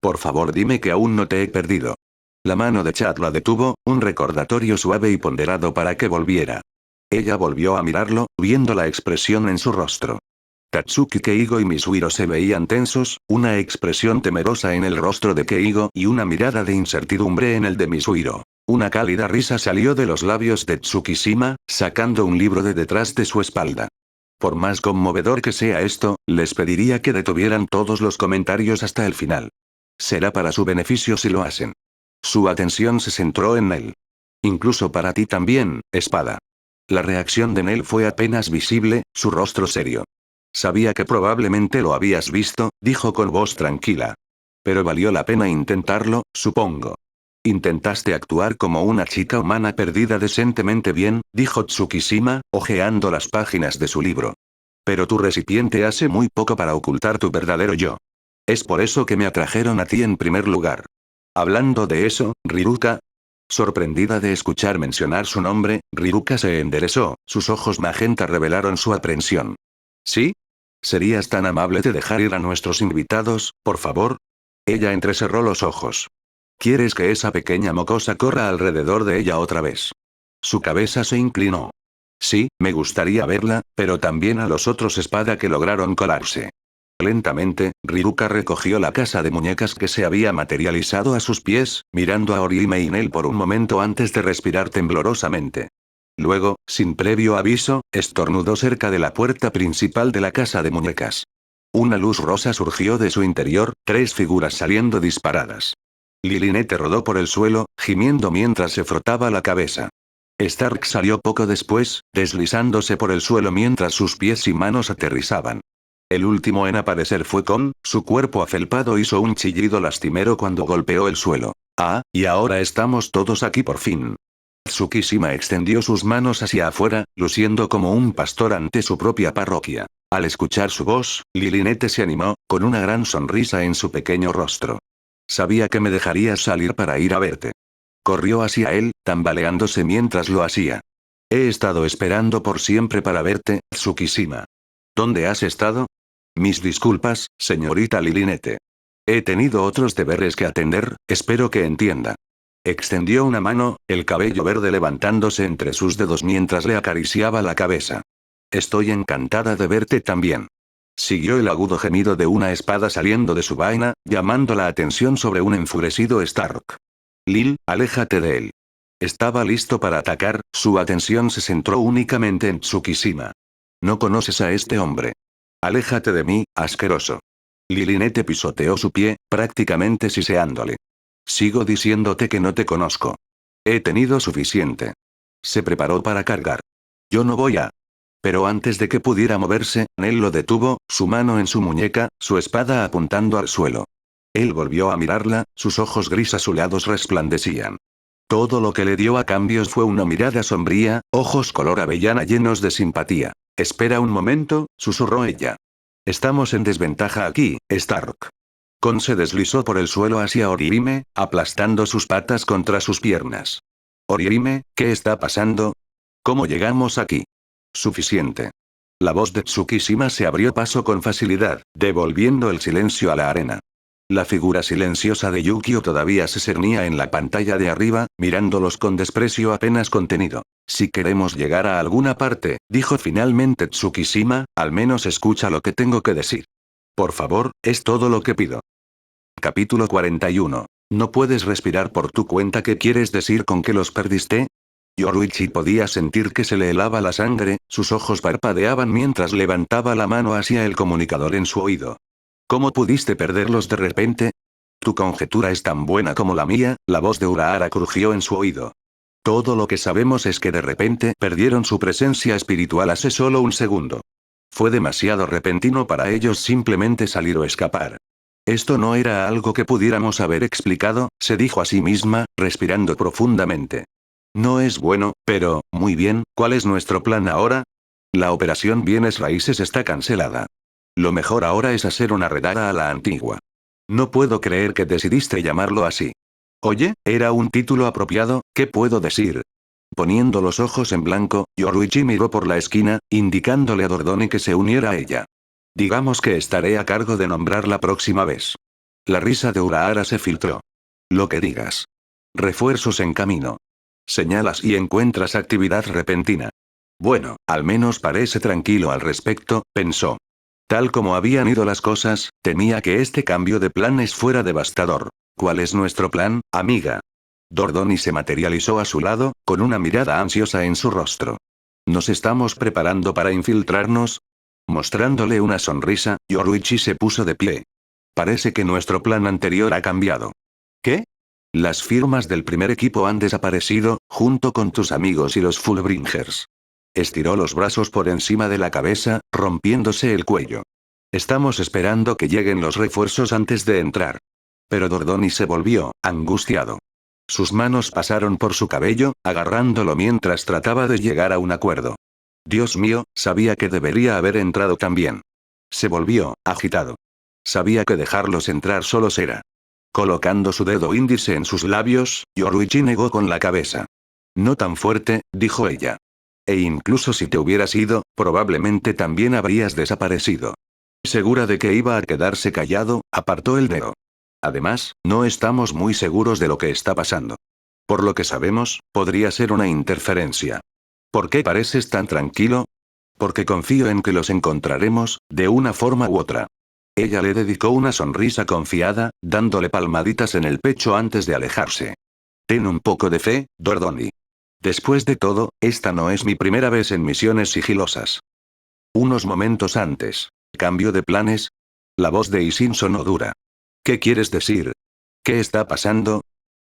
Por favor, dime que aún no te he perdido. La mano de Chad la detuvo, un recordatorio suave y ponderado para que volviera. Ella volvió a mirarlo, viendo la expresión en su rostro. Tatsuki Keigo y Misuhiro se veían tensos, una expresión temerosa en el rostro de Keigo y una mirada de incertidumbre en el de Misuhiro. Una cálida risa salió de los labios de Tsukishima, sacando un libro de detrás de su espalda. Por más conmovedor que sea esto, les pediría que detuvieran todos los comentarios hasta el final. Será para su beneficio si lo hacen. Su atención se centró en él. Incluso para ti también, espada. La reacción de Nell fue apenas visible, su rostro serio. Sabía que probablemente lo habías visto, dijo con voz tranquila. Pero valió la pena intentarlo, supongo. Intentaste actuar como una chica humana perdida decentemente bien, dijo Tsukishima, hojeando las páginas de su libro. Pero tu recipiente hace muy poco para ocultar tu verdadero yo. Es por eso que me atrajeron a ti en primer lugar. Hablando de eso, Riruka. Sorprendida de escuchar mencionar su nombre, Riruka se enderezó, sus ojos magenta revelaron su aprensión. ¿Sí? ¿Serías tan amable de dejar ir a nuestros invitados, por favor? Ella entrecerró los ojos. ¿Quieres que esa pequeña mocosa corra alrededor de ella otra vez? Su cabeza se inclinó. Sí, me gustaría verla, pero también a los otros espada que lograron colarse. Lentamente, Riruka recogió la casa de muñecas que se había materializado a sus pies, mirando a Orihime y Nell por un momento antes de respirar temblorosamente. Luego, sin previo aviso, estornudó cerca de la puerta principal de la casa de muñecas. Una luz rosa surgió de su interior, 3 figuras saliendo disparadas. Lilinette rodó por el suelo, gimiendo mientras se frotaba la cabeza. Stark salió poco después, deslizándose por el suelo mientras sus pies y manos aterrizaban. El último en aparecer fue Kon, su cuerpo afelpado hizo un chillido lastimero cuando golpeó el suelo. Ah, y ahora estamos todos aquí por fin. Tsukishima extendió sus manos hacia afuera, luciendo como un pastor ante su propia parroquia. Al escuchar su voz, Lilinette se animó, con una gran sonrisa en su pequeño rostro. Sabía que me dejarías salir para ir a verte. Corrió hacia él, tambaleándose mientras lo hacía. He estado esperando por siempre para verte, Tsukishima. ¿Dónde has estado? Mis disculpas, señorita Lilinette. He tenido otros deberes que atender, espero que entienda. Extendió una mano, el cabello verde levantándose entre sus dedos mientras le acariciaba la cabeza. Estoy encantada de verte también. Siguió el agudo gemido de una espada saliendo de su vaina, llamando la atención sobre un enfurecido Stark. Lil, aléjate de él. Estaba listo para atacar, su atención se centró únicamente en Tsukishima. No conoces a este hombre. Aléjate de mí, asqueroso. Lilinette pisoteó su pie, prácticamente siseándole. Sigo diciéndote que no te conozco. He tenido suficiente. Se preparó para cargar. Yo no voy a... Pero antes de que pudiera moverse, Nell lo detuvo, su mano en su muñeca, su espada apuntando al suelo. Él volvió a mirarla, sus ojos gris azulados resplandecían. Todo lo que le dio a cambio fue una mirada sombría, ojos color avellana llenos de simpatía. Espera un momento, susurró ella. Estamos en desventaja aquí, Stark. Kon se deslizó por el suelo hacia Orihime, aplastando sus patas contra sus piernas. Orihime, ¿qué está pasando? ¿Cómo llegamos aquí? Suficiente. La voz de Tsukishima se abrió paso con facilidad, devolviendo el silencio a la arena. La figura silenciosa de Yukio todavía se cernía en la pantalla de arriba, mirándolos con desprecio apenas contenido. Si queremos llegar a alguna parte, dijo finalmente Tsukishima, al menos escucha lo que tengo que decir. Por favor, es todo lo que pido. Capítulo 41. ¿No puedes respirar por tu cuenta? ¿Qué quieres decir con que los perdiste? Yoruichi podía sentir que se le helaba la sangre, sus ojos parpadeaban mientras levantaba la mano hacia el comunicador en su oído. ¿Cómo pudiste perderlos de repente? Tu conjetura es tan buena como la mía, la voz de Urahara crujió en su oído. Todo lo que sabemos es que de repente perdieron su presencia espiritual hace solo un segundo. Fue demasiado repentino para ellos simplemente salir o escapar. Esto no era algo que pudiéramos haber explicado, se dijo a sí misma, respirando profundamente. No es bueno, pero, muy bien, ¿cuál es nuestro plan ahora? La operación Bienes Raíces está cancelada. Lo mejor ahora es hacer una redada a la antigua. No puedo creer que decidiste llamarlo así. Oye, era un título apropiado, ¿qué puedo decir? Poniendo los ojos en blanco, Yoruichi miró por la esquina, indicándole a Dordoni que se uniera a ella. Digamos que estaré a cargo de nombrar la próxima vez. La risa de Urahara se filtró. Lo que digas. Refuerzos en camino. Señalas y encuentras actividad repentina. Bueno, al menos parece tranquilo al respecto, pensó. Tal como habían ido las cosas, temía que este cambio de planes fuera devastador. ¿Cuál es nuestro plan, amiga? Dordoni se materializó a su lado, con una mirada ansiosa en su rostro. ¿Nos estamos preparando para infiltrarnos? Mostrándole una sonrisa, Yoruichi se puso de pie. Parece que nuestro plan anterior ha cambiado. ¿Qué? Las firmas del primer equipo han desaparecido, junto con tus amigos y los Fullbringers. Estiró los brazos por encima de la cabeza, rompiéndose el cuello. Estamos esperando que lleguen los refuerzos antes de entrar. Pero Dordoni se volvió, angustiado. Sus manos pasaron por su cabello, agarrándolo mientras trataba de llegar a un acuerdo. Dios mío, sabía que debería haber entrado también. Se volvió, agitado. Sabía que dejarlos entrar solos era. Colocando su dedo índice en sus labios, Yoruichi negó con la cabeza. No tan fuerte, dijo ella. E incluso si te hubieras ido, probablemente también habrías desaparecido. Segura de que iba a quedarse callado, apartó el dedo. Además, no estamos muy seguros de lo que está pasando. Por lo que sabemos, podría ser una interferencia. ¿Por qué pareces tan tranquilo? Porque confío en que los encontraremos, de una forma u otra. Ella le dedicó una sonrisa confiada, dándole palmaditas en el pecho antes de alejarse. Ten un poco de fe, Dordoni. Después de todo, esta no es mi primera vez en misiones sigilosas. Unos momentos antes. ¿Cambio de planes? La voz de Isin sonó dura. ¿Qué quieres decir? ¿Qué está pasando?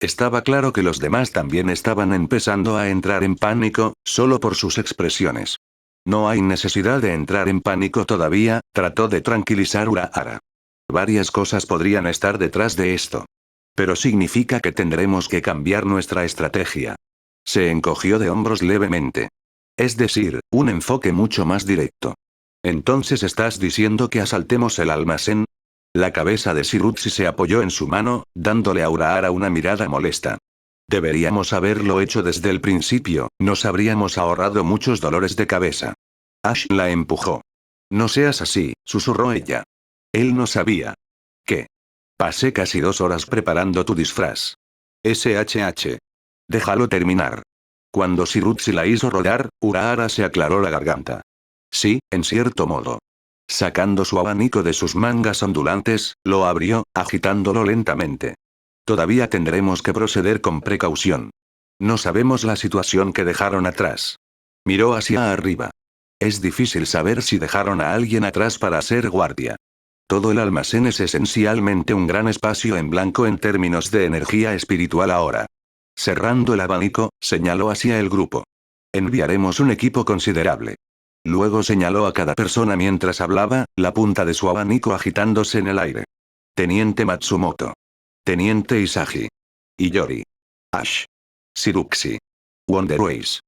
Estaba claro que los demás también estaban empezando a entrar en pánico, solo por sus expresiones. No hay necesidad de entrar en pánico todavía, trató de tranquilizar Urahara. Varias cosas podrían estar detrás de esto. Pero significa que tendremos que cambiar nuestra estrategia. Se encogió de hombros levemente. Es decir, un enfoque mucho más directo. ¿Entonces estás diciendo que asaltemos el almacén? La cabeza de Shirutsi se apoyó en su mano, dándole a Urahara una mirada molesta. Deberíamos haberlo hecho desde el principio, nos habríamos ahorrado muchos dolores de cabeza. Ash la empujó. No seas así, susurró ella. Él no sabía. ¿Qué? Pasé casi 2 horas preparando tu disfraz. SHH. Déjalo terminar. Cuando Shirutsi la hizo rodar, Urahara se aclaró la garganta. Sí, en cierto modo. Sacando su abanico de sus mangas ondulantes, lo abrió, agitándolo lentamente. Todavía tendremos que proceder con precaución. No sabemos la situación que dejaron atrás. Miró hacia arriba. Es difícil saber si dejaron a alguien atrás para hacer guardia. Todo el almacén es esencialmente un gran espacio en blanco en términos de energía espiritual ahora. Cerrando el abanico, señaló hacia el grupo. Enviaremos un equipo considerable. Luego señaló a cada persona mientras hablaba, la punta de su abanico agitándose en el aire. Teniente Matsumoto. Teniente Isagi. Iyori. Ash. Shiruxi. Wonderways.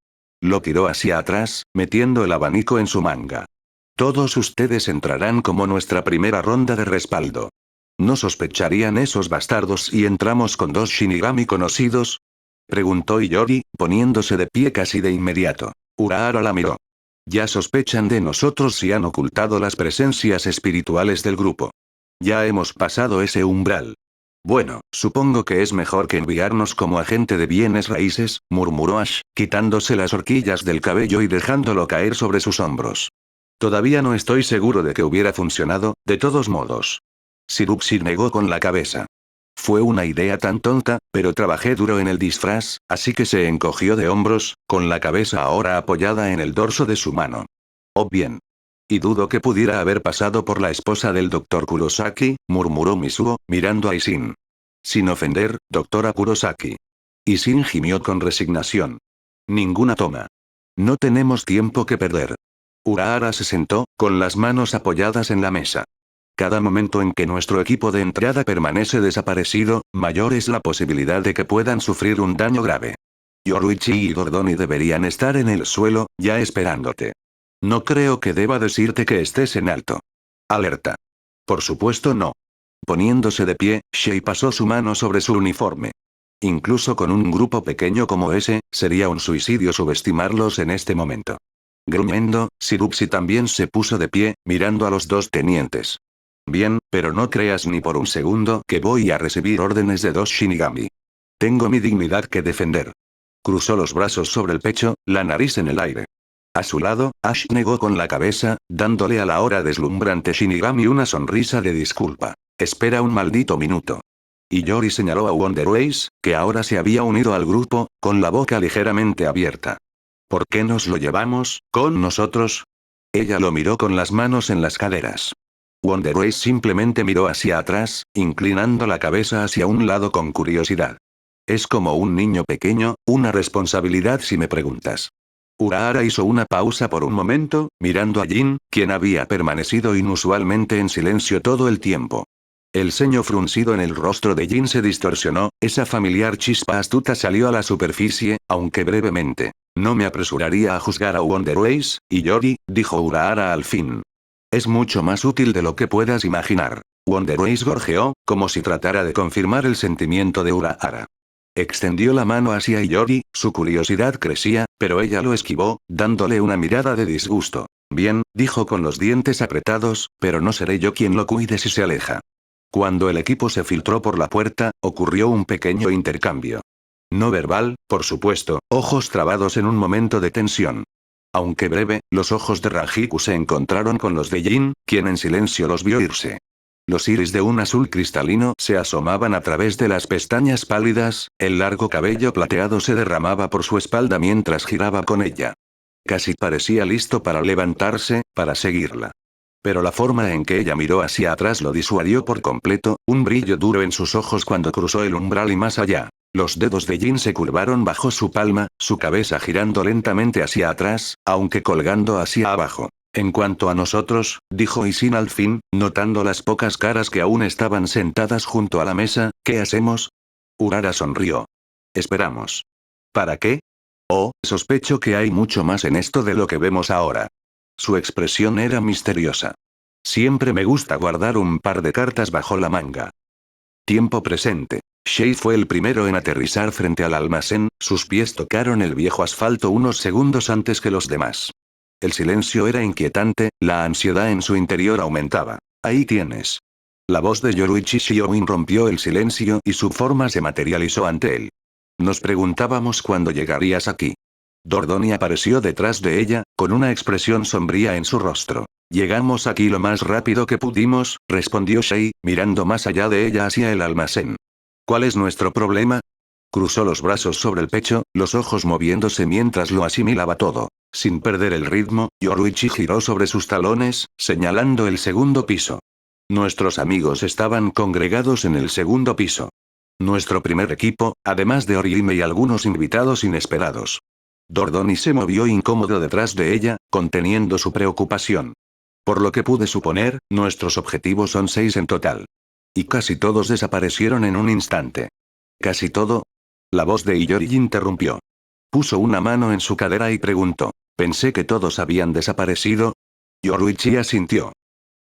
Lo tiró hacia atrás, metiendo el abanico en su manga. Todos ustedes entrarán como nuestra primera ronda de respaldo. ¿No sospecharían esos bastardos si entramos con 2 Shinigami conocidos? Preguntó Iyori, poniéndose de pie casi de inmediato. Urahara la miró. Ya sospechan de nosotros si han ocultado las presencias espirituales del grupo. Ya hemos pasado ese umbral. Bueno, supongo que es mejor que enviarnos como agente de bienes raíces, murmuró Ash, quitándose las horquillas del cabello y dejándolo caer sobre sus hombros. Todavía no estoy seguro de que hubiera funcionado, de todos modos. Shiruxi negó con la cabeza. Fue una idea tan tonta, pero trabajé duro en el disfraz, así que se encogió de hombros, con la cabeza ahora apoyada en el dorso de su mano. Oh bien. Y dudo que pudiera haber pasado por la esposa del Dr. Kurosaki, murmuró Misuo, mirando a Isin. Sin ofender, doctora Kurosaki. Isin gimió con resignación. Ninguna toma. No tenemos tiempo que perder. Urahara se sentó, con las manos apoyadas en la mesa. Cada momento en que nuestro equipo de entrada permanece desaparecido, mayor es la posibilidad de que puedan sufrir un daño grave. Yoruichi y Dordoni deberían estar en el suelo, ya esperándote. No creo que deba decirte que estés en alto. Alerta. Por supuesto no. Poniéndose de pie, Shei pasó su mano sobre su uniforme. Incluso con un grupo pequeño como ese, sería un suicidio subestimarlos en este momento. Gruñendo, Shirupsi también se puso de pie, mirando a los dos tenientes. Bien, pero no creas ni por un segundo que voy a recibir órdenes de dos Shinigami. Tengo mi dignidad que defender. Cruzó los brazos sobre el pecho, la nariz en el aire. A su lado, Ash negó con la cabeza, dándole a la ahora deslumbrante Shinigami una sonrisa de disculpa. Espera un maldito minuto. Y Yori señaló a Wonderways, que ahora se había unido al grupo, con la boca ligeramente abierta. ¿Por qué nos lo llevamos, con nosotros? Ella lo miró con las manos en las caderas. Wonderways simplemente miró hacia atrás, inclinando la cabeza hacia un lado con curiosidad. Es como un niño pequeño, una responsabilidad si me preguntas. Urahara hizo una pausa por un momento, mirando a Jin, quien había permanecido inusualmente en silencio todo el tiempo. El ceño fruncido en el rostro de Jin se distorsionó, esa familiar chispa astuta salió a la superficie, aunque brevemente. No me apresuraría a juzgar a Wonderways, y Yori, dijo Urahara al fin. Es mucho más útil de lo que puedas imaginar. Wonderways gorjeó, como si tratara de confirmar el sentimiento de Urahara. Extendió la mano hacia Yori, su curiosidad crecía, pero ella lo esquivó, dándole una mirada de disgusto. Bien, dijo con los dientes apretados, pero no seré yo quien lo cuide si se aleja. Cuando el equipo se filtró por la puerta, ocurrió un pequeño intercambio. No verbal, por supuesto, ojos trabados en un momento de tensión. Aunque breve, los ojos de Rajiku se encontraron con los de Jin, quien en silencio los vio irse. Los iris de un azul cristalino se asomaban a través de las pestañas pálidas, el largo cabello plateado se derramaba por su espalda mientras giraba con ella. Casi parecía listo para levantarse, para seguirla. Pero la forma en que ella miró hacia atrás lo disuadió por completo, un brillo duro en sus ojos cuando cruzó el umbral y más allá. Los dedos de Jin se curvaron bajo su palma, su cabeza girando lentamente hacia atrás, aunque colgando hacia abajo. En cuanto a nosotros, dijo Isin al fin, notando las pocas caras que aún estaban sentadas junto a la mesa, ¿qué hacemos? Urahara sonrió. Esperamos. ¿Para qué? Oh, sospecho que hay mucho más en esto de lo que vemos ahora. Su expresión era misteriosa. Siempre me gusta guardar un par de cartas bajo la manga. Tiempo presente. Shay fue el primero en aterrizar frente al almacén, sus pies tocaron el viejo asfalto unos segundos antes que los demás. El silencio era inquietante, la ansiedad en su interior aumentaba. Ahí tienes. La voz de Yoruichi Shiowin rompió el silencio y su forma se materializó ante él. Nos preguntábamos cuándo llegarías aquí. Dordoni apareció detrás de ella, con una expresión sombría en su rostro. Llegamos aquí lo más rápido que pudimos, respondió Shay, mirando más allá de ella hacia el almacén. ¿Cuál es nuestro problema? Cruzó los brazos sobre el pecho, los ojos moviéndose mientras lo asimilaba todo. Sin perder el ritmo, Yoruichi giró sobre sus talones, señalando el segundo piso. Nuestros amigos estaban congregados en el segundo piso. Nuestro primer equipo, además de Orihime y algunos invitados inesperados. Dordoni se movió incómodo detrás de ella, conteniendo su preocupación. Por lo que pude suponer, nuestros objetivos son 6 en total. Y casi todos desaparecieron en un instante. ¿Casi todo? La voz de Iyori interrumpió. Puso una mano en su cadera y preguntó. Pensé que todos habían desaparecido. Yoruichi asintió.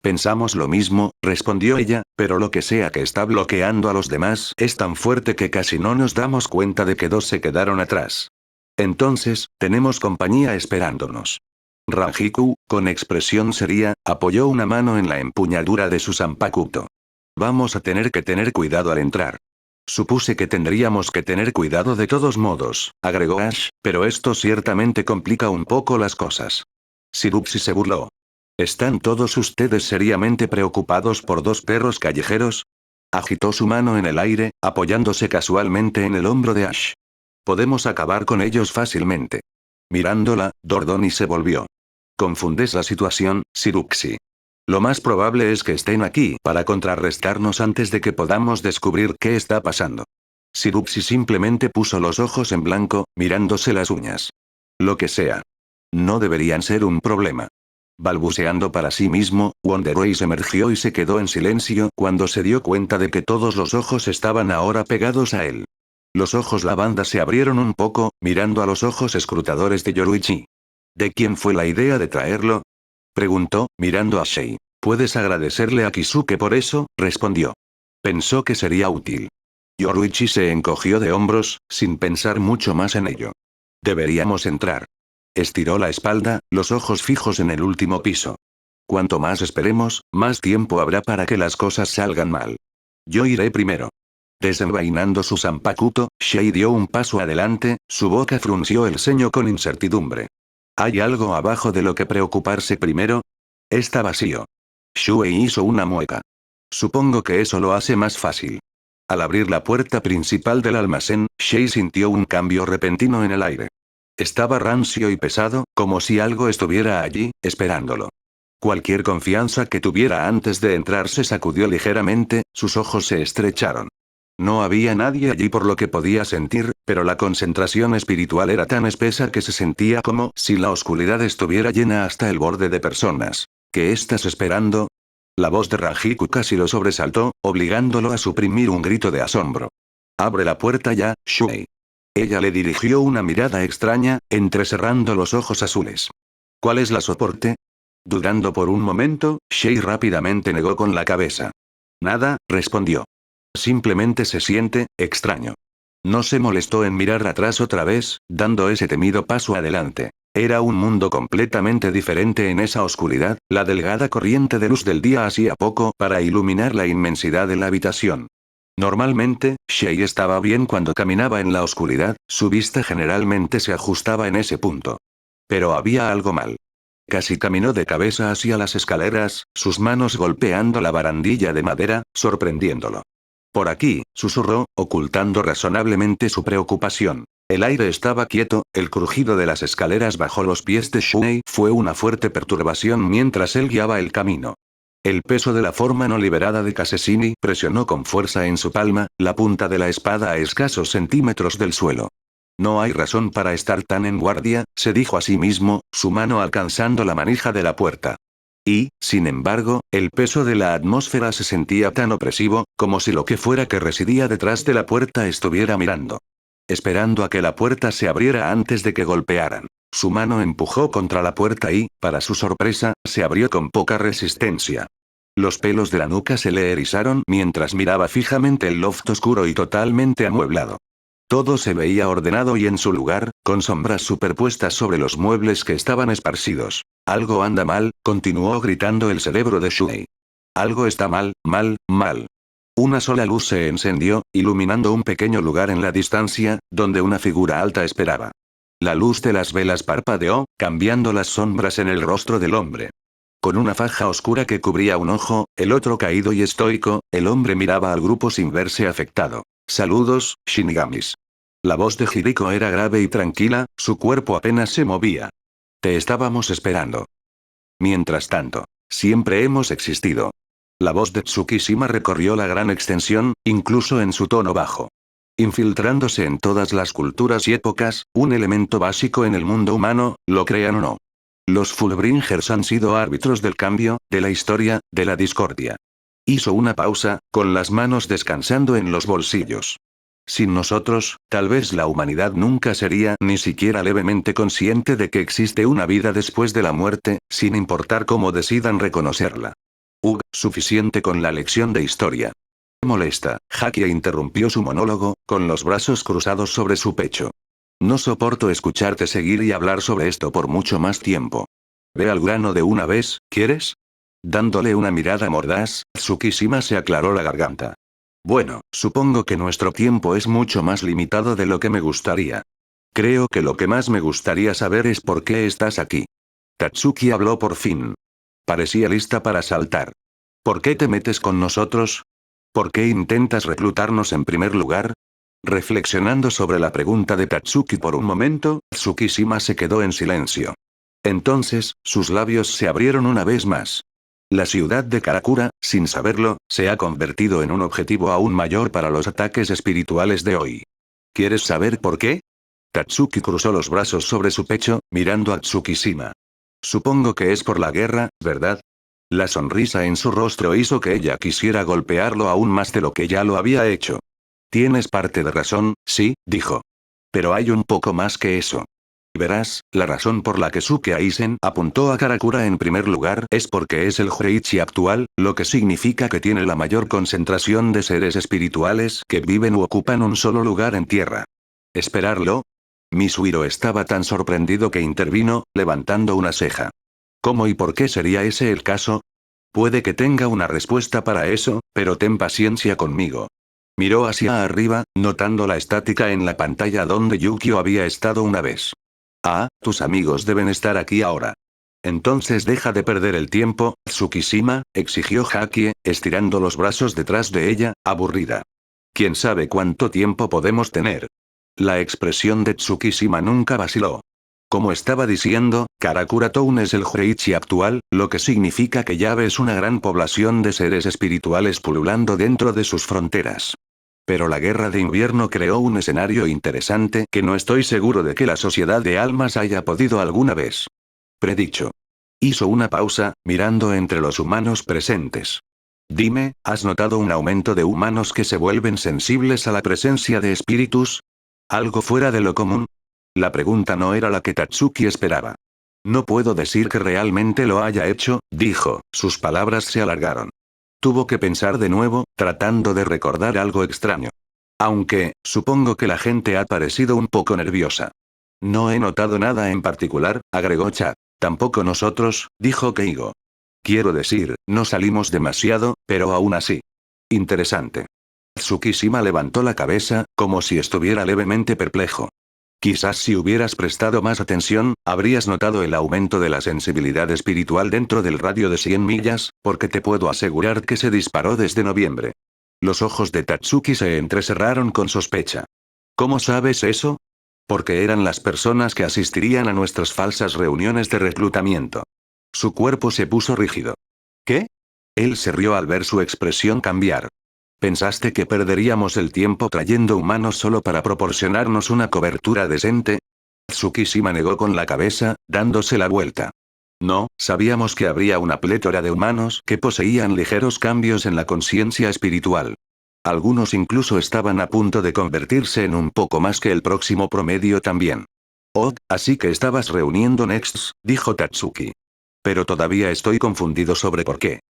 Pensamos lo mismo, respondió ella, pero lo que sea que está bloqueando a los demás es tan fuerte que casi no nos damos cuenta de que dos se quedaron atrás. Entonces, tenemos compañía esperándonos. Rajiku, con expresión seria, apoyó una mano en la empuñadura de su zanpakuto. Vamos a tener que tener cuidado al entrar. Supuse que tendríamos que tener cuidado de todos modos, agregó Ash, pero esto ciertamente complica un poco las cosas. Shirupsi se burló. ¿Están todos ustedes seriamente preocupados por dos perros callejeros? Agitó su mano en el aire, apoyándose casualmente en el hombro de Ash. Podemos acabar con ellos fácilmente. Mirándola, Dordoni se volvió. Confundes la situación, Shirupsi. Lo más probable es que estén aquí para contrarrestarnos antes de que podamos descubrir qué está pasando. Shirupsi simplemente puso los ojos en blanco, mirándose las uñas. Lo que sea. No deberían ser un problema. Balbuceando para sí mismo, Wonderways emergió y se quedó en silencio cuando se dio cuenta de que todos los ojos estaban ahora pegados a él. Los ojos lavanda se abrieron un poco, mirando a los ojos escrutadores de Yoruichi. ¿De quién fue la idea de traerlo? Preguntó, mirando a Shay. Puedes agradecerle a Kisuke por eso, respondió. Pensó que sería útil. Yoruichi se encogió de hombros, sin pensar mucho más en ello. Deberíamos entrar. Estiró la espalda, los ojos fijos en el último piso. Cuanto más esperemos, más tiempo habrá para que las cosas salgan mal. Yo iré primero. Desenvainando su zanpakuto, Shei dio un paso adelante, su boca frunció el ceño con incertidumbre. ¿Hay algo abajo de lo que preocuparse primero? Está vacío. Shuei hizo una mueca. Supongo que eso lo hace más fácil. Al abrir la puerta principal del almacén, Shei sintió un cambio repentino en el aire. Estaba rancio y pesado, como si algo estuviera allí, esperándolo. Cualquier confianza que tuviera antes de entrar se sacudió ligeramente, sus ojos se estrecharon. No había nadie allí por lo que podía sentir, pero la concentración espiritual era tan espesa que se sentía como si la oscuridad estuviera llena hasta el borde de personas. ¿Qué estás esperando? La voz de Rajiku casi lo sobresaltó, obligándolo a suprimir un grito de asombro. Abre la puerta ya, Shuei. Ella le dirigió una mirada extraña, entrecerrando los ojos azules. ¿Cuál es la soporte? Dudando por un momento, Shei rápidamente negó con la cabeza. Nada, respondió. Simplemente se siente extraño. No se molestó en mirar atrás otra vez, dando ese temido paso adelante. Era un mundo completamente diferente en esa oscuridad, la delgada corriente de luz del día hacía poco para iluminar la inmensidad de la habitación. Normalmente, Shei estaba bien cuando caminaba en la oscuridad, su vista generalmente se ajustaba en ese punto. Pero había algo mal. Casi caminó de cabeza hacia las escaleras, sus manos golpeando la barandilla de madera, sorprendiéndolo. Por aquí, susurró, ocultando razonablemente su preocupación. El aire estaba quieto, el crujido de las escaleras bajo los pies de Shuei fue una fuerte perturbación mientras él guiaba el camino. El peso de la forma no liberada de Kasesini presionó con fuerza en su palma, la punta de la espada a escasos centímetros del suelo. No hay razón para estar tan en guardia, se dijo a sí mismo, su mano alcanzando la manija de la puerta. Y, sin embargo, el peso de la atmósfera se sentía tan opresivo, como si lo que fuera que residía detrás de la puerta estuviera mirando. Esperando a que la puerta se abriera antes de que golpearan. Su mano empujó contra la puerta y, para su sorpresa, se abrió con poca resistencia. Los pelos de la nuca se le erizaron mientras miraba fijamente el loft oscuro y totalmente amueblado. Todo se veía ordenado y en su lugar, con sombras superpuestas sobre los muebles que estaban esparcidos. Algo anda mal, continuó gritando el cerebro de Shuei. Algo está mal, mal, mal. Una sola luz se encendió, iluminando un pequeño lugar en la distancia, donde una figura alta esperaba. La luz de las velas parpadeó, cambiando las sombras en el rostro del hombre. Con una faja oscura que cubría un ojo, el otro caído y estoico, el hombre miraba al grupo sin verse afectado. Saludos, Shinigamis. La voz de Hiriko era grave y tranquila, su cuerpo apenas se movía. Te estábamos esperando. Mientras tanto, siempre hemos existido. La voz de Tsukishima recorrió la gran extensión, incluso en su tono bajo. Infiltrándose en todas las culturas y épocas, un elemento básico en el mundo humano, lo crean o no. Los Fullbringers han sido árbitros del cambio, de la historia, de la discordia. Hizo una pausa, con las manos descansando en los bolsillos. Sin nosotros, tal vez la humanidad nunca sería ni siquiera levemente consciente de que existe una vida después de la muerte, sin importar cómo decidan reconocerla. Suficiente con la lección de historia. Molesta, Hakia interrumpió su monólogo, con los brazos cruzados sobre su pecho. No soporto escucharte seguir y hablar sobre esto por mucho más tiempo. Ve al grano de una vez, ¿quieres? Dándole una mirada mordaz, Tsukishima se aclaró la garganta. Bueno, supongo que nuestro tiempo es mucho más limitado de lo que me gustaría. Creo que lo que más me gustaría saber es por qué estás aquí. Tatsuki habló por fin. Parecía lista para saltar. ¿Por qué te metes con nosotros? ¿Por qué intentas reclutarnos en primer lugar? Reflexionando sobre la pregunta de Tatsuki por un momento, Tsukishima se quedó en silencio. Entonces, sus labios se abrieron una vez más. La ciudad de Karakura, sin saberlo, se ha convertido en un objetivo aún mayor para los ataques espirituales de hoy. ¿Quieres saber por qué? Tatsuki cruzó los brazos sobre su pecho, mirando a Tsukishima. Supongo que es por la guerra, ¿verdad? La sonrisa en su rostro hizo que ella quisiera golpearlo aún más de lo que ya lo había hecho. Tienes parte de razón, sí, dijo. Pero hay un poco más que eso. Verás, la razón por la que Suke Aizen apuntó a Karakura en primer lugar es porque es el Joreichi actual, lo que significa que tiene la mayor concentración de seres espirituales que viven u ocupan un solo lugar en tierra. ¿Esperarlo? Misuiro estaba tan sorprendido que intervino, levantando una ceja. ¿Cómo y por qué sería ese el caso? Puede que tenga una respuesta para eso, pero ten paciencia conmigo. Miró hacia arriba, notando la estática en la pantalla donde Yukio había estado una vez. Ah, tus amigos deben estar aquí ahora. Entonces deja de perder el tiempo, Tsukishima, exigió Hakie, estirando los brazos detrás de ella, aburrida. ¿Quién sabe cuánto tiempo podemos tener? La expresión de Tsukishima nunca vaciló. Como estaba diciendo, Karakura Town es el Joreichi actual, lo que significa que ya ves una gran población de seres espirituales pululando dentro de sus fronteras. Pero la guerra de invierno creó un escenario interesante que no estoy seguro de que la sociedad de almas haya podido alguna vez. Predicho. Hizo una pausa, mirando entre los humanos presentes. Dime, ¿has notado un aumento de humanos que se vuelven sensibles a la presencia de espíritus? ¿Algo fuera de lo común? La pregunta no era la que Tatsuki esperaba. No puedo decir que realmente lo haya hecho, dijo, sus palabras se alargaron. Tuvo que pensar de nuevo, tratando de recordar algo extraño. Aunque, supongo que la gente ha parecido un poco nerviosa. No he notado nada en particular, agregó Chad. Tampoco nosotros, dijo Keigo. Quiero decir, no salimos demasiado, pero aún así. Interesante. Tsukishima levantó la cabeza, como si estuviera levemente perplejo. Quizás si hubieras prestado más atención, habrías notado el aumento de la sensibilidad espiritual dentro del radio de 100 millas, porque te puedo asegurar que se disparó desde noviembre. Los ojos de Tatsuki se entrecerraron con sospecha. ¿Cómo sabes eso? Porque eran las personas que asistirían a nuestras falsas reuniones de reclutamiento. Su cuerpo se puso rígido. ¿Qué? Él se rió al ver su expresión cambiar. ¿Pensaste que perderíamos el tiempo trayendo humanos solo para proporcionarnos una cobertura decente? Tsukishima negó con la cabeza, dándose la vuelta. No, sabíamos que habría una plétora de humanos que poseían ligeros cambios en la conciencia espiritual. Algunos incluso estaban a punto de convertirse en un poco más que el próximo promedio también. Oh, así que estabas reuniendo Nexts, dijo Tatsuki. Pero todavía estoy confundido sobre por qué.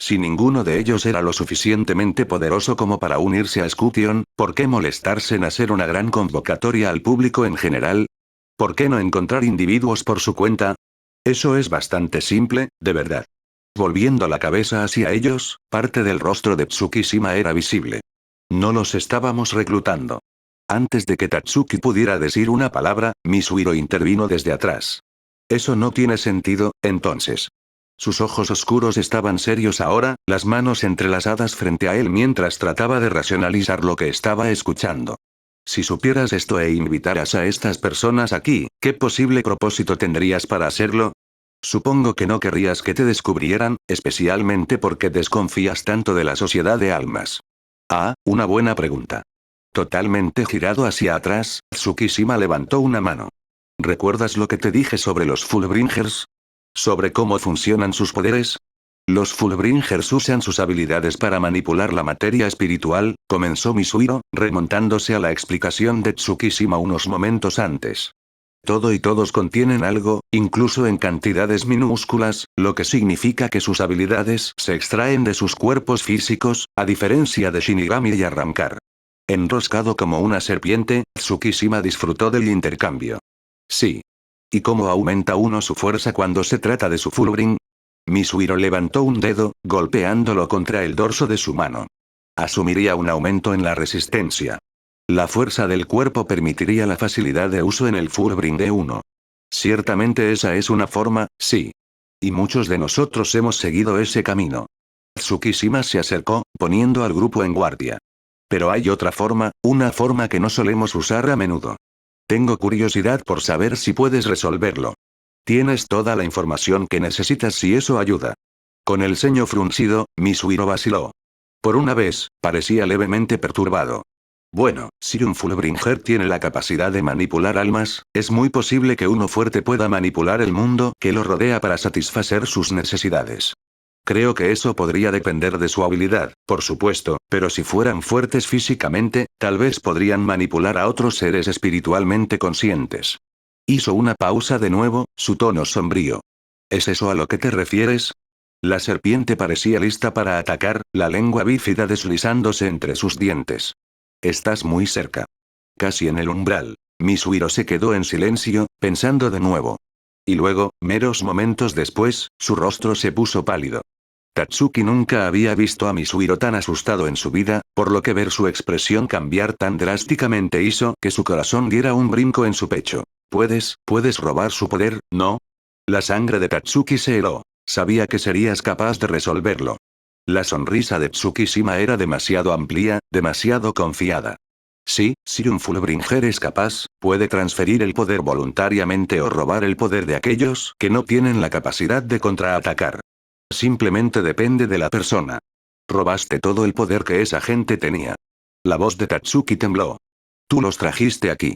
Si ninguno de ellos era lo suficientemente poderoso como para unirse a Scution, ¿por qué molestarse en hacer una gran convocatoria al público en general? ¿Por qué no encontrar individuos por su cuenta? Eso es bastante simple, de verdad. Volviendo la cabeza hacia ellos, parte del rostro de Tsukishima era visible. No los estábamos reclutando. Antes de que Tatsuki pudiera decir una palabra, Misuiro intervino desde atrás. Eso no tiene sentido, entonces. Sus ojos oscuros estaban serios ahora, las manos entrelazadas frente a él mientras trataba de racionalizar lo que estaba escuchando. Si supieras esto e invitaras a estas personas aquí, ¿qué posible propósito tendrías para hacerlo? Supongo que no querrías que te descubrieran, especialmente porque desconfías tanto de la sociedad de almas. Ah, una buena pregunta. Totalmente girado hacia atrás, Tsukishima levantó una mano. ¿Recuerdas lo que te dije sobre los Fullbringers? ¿Sobre cómo funcionan sus poderes? Los Fullbringers usan sus habilidades para manipular la materia espiritual, comenzó Misuiro, remontándose a la explicación de Tsukishima unos momentos antes. Todo y todos contienen algo, incluso en cantidades minúsculas, lo que significa que sus habilidades se extraen de sus cuerpos físicos, a diferencia de Shinigami y arrancar. Enroscado como una serpiente, Tsukishima disfrutó del intercambio. Sí. ¿Y cómo aumenta uno su fuerza cuando se trata de su Fullbring? Misuiro levantó un dedo, golpeándolo contra el dorso de su mano. Asumiría un aumento en la resistencia. La fuerza del cuerpo permitiría la facilidad de uso en el Fullbring de uno. Ciertamente esa es una forma, sí. Y muchos de nosotros hemos seguido ese camino. Tsukishima se acercó, poniendo al grupo en guardia. Pero hay otra forma, una forma que no solemos usar a menudo. Tengo curiosidad por saber si puedes resolverlo. Tienes toda la información que necesitas si eso ayuda. Con el ceño fruncido, Misuiro vaciló. Por una vez, parecía levemente perturbado. Bueno, si un Fullbringer tiene la capacidad de manipular almas, es muy posible que uno fuerte pueda manipular el mundo que lo rodea para satisfacer sus necesidades. Creo que eso podría depender de su habilidad, por supuesto, pero si fueran fuertes físicamente, tal vez podrían manipular a otros seres espiritualmente conscientes. Hizo una pausa de nuevo, su tono sombrío. ¿Es eso a lo que te refieres? La serpiente parecía lista para atacar, la lengua bífida deslizándose entre sus dientes. Estás muy cerca. Casi en el umbral. Misuiro se quedó en silencio, pensando de nuevo. Y luego, meros momentos después, su rostro se puso pálido. Tatsuki nunca había visto a Misuiro tan asustado en su vida, por lo que ver su expresión cambiar tan drásticamente hizo que su corazón diera un brinco en su pecho. Puedes robar su poder, ¿no? La sangre de Tatsuki se heló. Sabía que serías capaz de resolverlo. La sonrisa de Tsukishima era demasiado amplia, demasiado confiada. Sí, si un Fullbringer es capaz, puede transferir el poder voluntariamente o robar el poder de aquellos que no tienen la capacidad de contraatacar. Simplemente depende de la persona. Robaste todo el poder que esa gente tenía. La voz de Tatsuki tembló. Tú los trajiste aquí.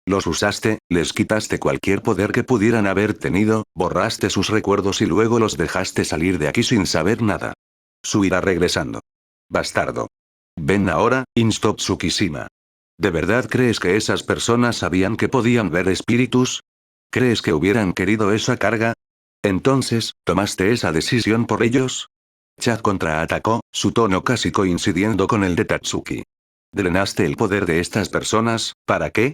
Los usaste, les quitaste cualquier poder que pudieran haber tenido, borraste sus recuerdos y luego los dejaste salir de aquí sin saber nada. Su irá regresando. Bastardo. Ven ahora, instó Tsukishima. ¿De verdad crees que esas personas sabían que podían ver espíritus? ¿Crees que hubieran querido esa carga? Entonces, ¿tomaste esa decisión por ellos? Chad contraatacó, su tono casi coincidiendo con el de Tatsuki. ¿Drenaste el poder de estas personas, para qué?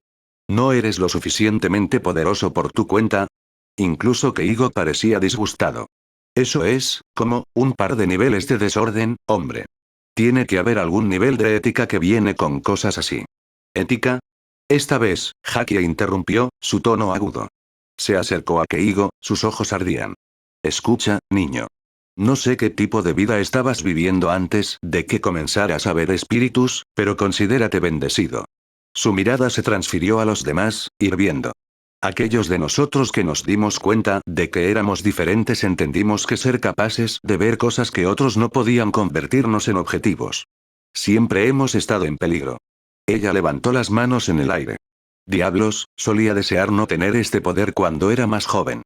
¿No eres lo suficientemente poderoso por tu cuenta? Incluso Keigo parecía disgustado. Eso es, como, un par de niveles de desorden, hombre. Tiene que haber algún nivel de ética que viene con cosas así. ¿Ética? Esta vez, Hakia interrumpió, su tono agudo. Se acercó a Keigo, sus ojos ardían. Escucha, niño. No sé qué tipo de vida estabas viviendo antes de que comenzaras a ver espíritus, pero considérate bendecido. Su mirada se transfirió a los demás, hirviendo. Aquellos de nosotros que nos dimos cuenta de que éramos diferentes entendimos que ser capaces de ver cosas que otros no podían convertirnos en objetivos. Siempre hemos estado en peligro. Ella levantó las manos en el aire. Diablos, solía desear no tener este poder cuando era más joven.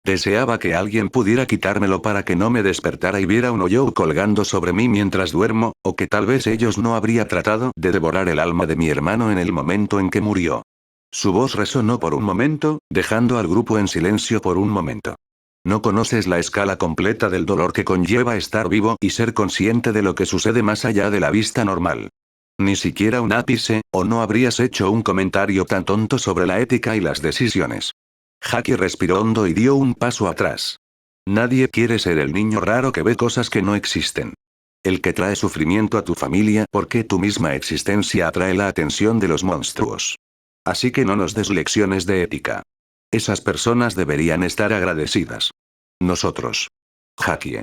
Deseaba que alguien pudiera quitármelo para que no me despertara y viera un hoyo colgando sobre mí mientras duermo, o que tal vez ellos no habría tratado de devorar el alma de mi hermano en el momento en que murió. Su voz resonó por un momento, dejando al grupo en silencio por un momento. No conoces la escala completa del dolor que conlleva estar vivo y ser consciente de lo que sucede más allá de la vista normal. Ni siquiera un ápice, o no habrías hecho un comentario tan tonto sobre la ética y las decisiones. Haki respiró hondo y dio un paso atrás. Nadie quiere ser el niño raro que ve cosas que no existen. El que trae sufrimiento a tu familia porque tu misma existencia atrae la atención de los monstruos. Así que no nos des lecciones de ética. Esas personas deberían estar agradecidas. Nosotros. Hakie.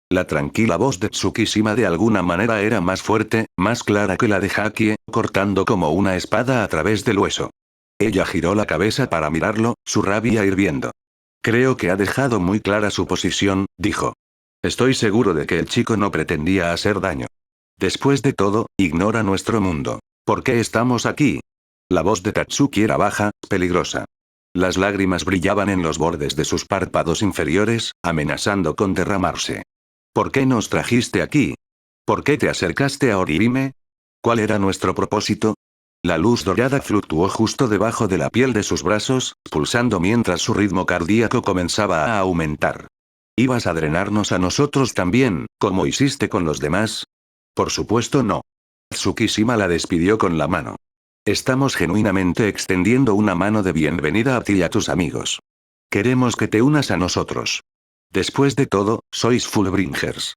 La tranquila voz de Tsukishima de alguna manera era más fuerte, más clara que la de Hakie, cortando como una espada a través del hueso. Ella giró la cabeza para mirarlo, su rabia hirviendo. Creo que ha dejado muy clara su posición, dijo. Estoy seguro de que el chico no pretendía hacer daño. Después de todo, ignora nuestro mundo. ¿Por qué estamos aquí? La voz de Tatsuki era baja, peligrosa. Las lágrimas brillaban en los bordes de sus párpados inferiores, amenazando con derramarse. ¿Por qué nos trajiste aquí? ¿Por qué te acercaste a Orihime? ¿Cuál era nuestro propósito? La luz dorada fluctuó justo debajo de la piel de sus brazos, pulsando mientras su ritmo cardíaco comenzaba a aumentar. ¿Ibas a drenarnos a nosotros también, como hiciste con los demás? Por supuesto no. Tsukishima la despidió con la mano. Estamos genuinamente extendiendo una mano de bienvenida a ti y a tus amigos. Queremos que te unas a nosotros. Después de todo, sois Fullbringers.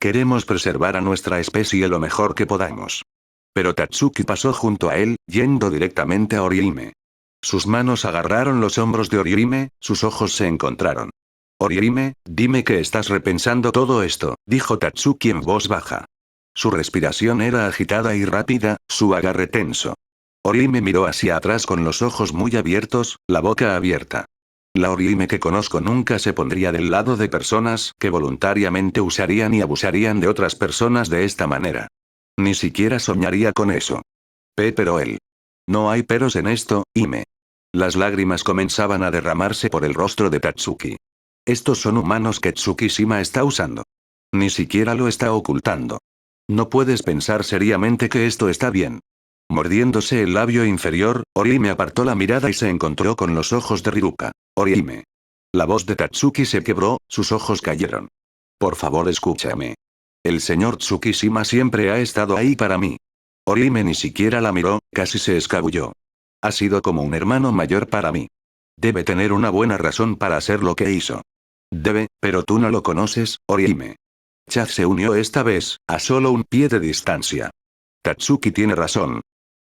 Queremos preservar a nuestra especie lo mejor que podamos. Pero Tatsuki pasó junto a él, yendo directamente a Orihime. Sus manos agarraron los hombros de Orihime, sus ojos se encontraron. Orihime, dime que estás repensando todo esto, dijo Tatsuki en voz baja. Su respiración era agitada y rápida, su agarre tenso. Orihime miró hacia atrás con los ojos muy abiertos, la boca abierta. La Orihime que conozco nunca se pondría del lado de personas que voluntariamente usarían y abusarían de otras personas de esta manera. Ni siquiera soñaría con eso. Pero él. No hay peros en esto, Hime. Las lágrimas comenzaban a derramarse por el rostro de Tatsuki. Estos son humanos que Tsukishima está usando. Ni siquiera lo está ocultando. No puedes pensar seriamente que esto está bien. Mordiéndose el labio inferior, Orihime apartó la mirada y se encontró con los ojos de Riruka. Orihime. La voz de Tatsuki se quebró, sus ojos cayeron. Por favor, escúchame. El señor Tsukishima siempre ha estado ahí para mí. Orihime ni siquiera la miró, casi se escabulló. Ha sido como un hermano mayor para mí. Debe tener una buena razón para hacer lo que hizo. Debe, pero tú no lo conoces, Orihime. Chad se unió esta vez, a solo un pie de distancia. Tatsuki tiene razón.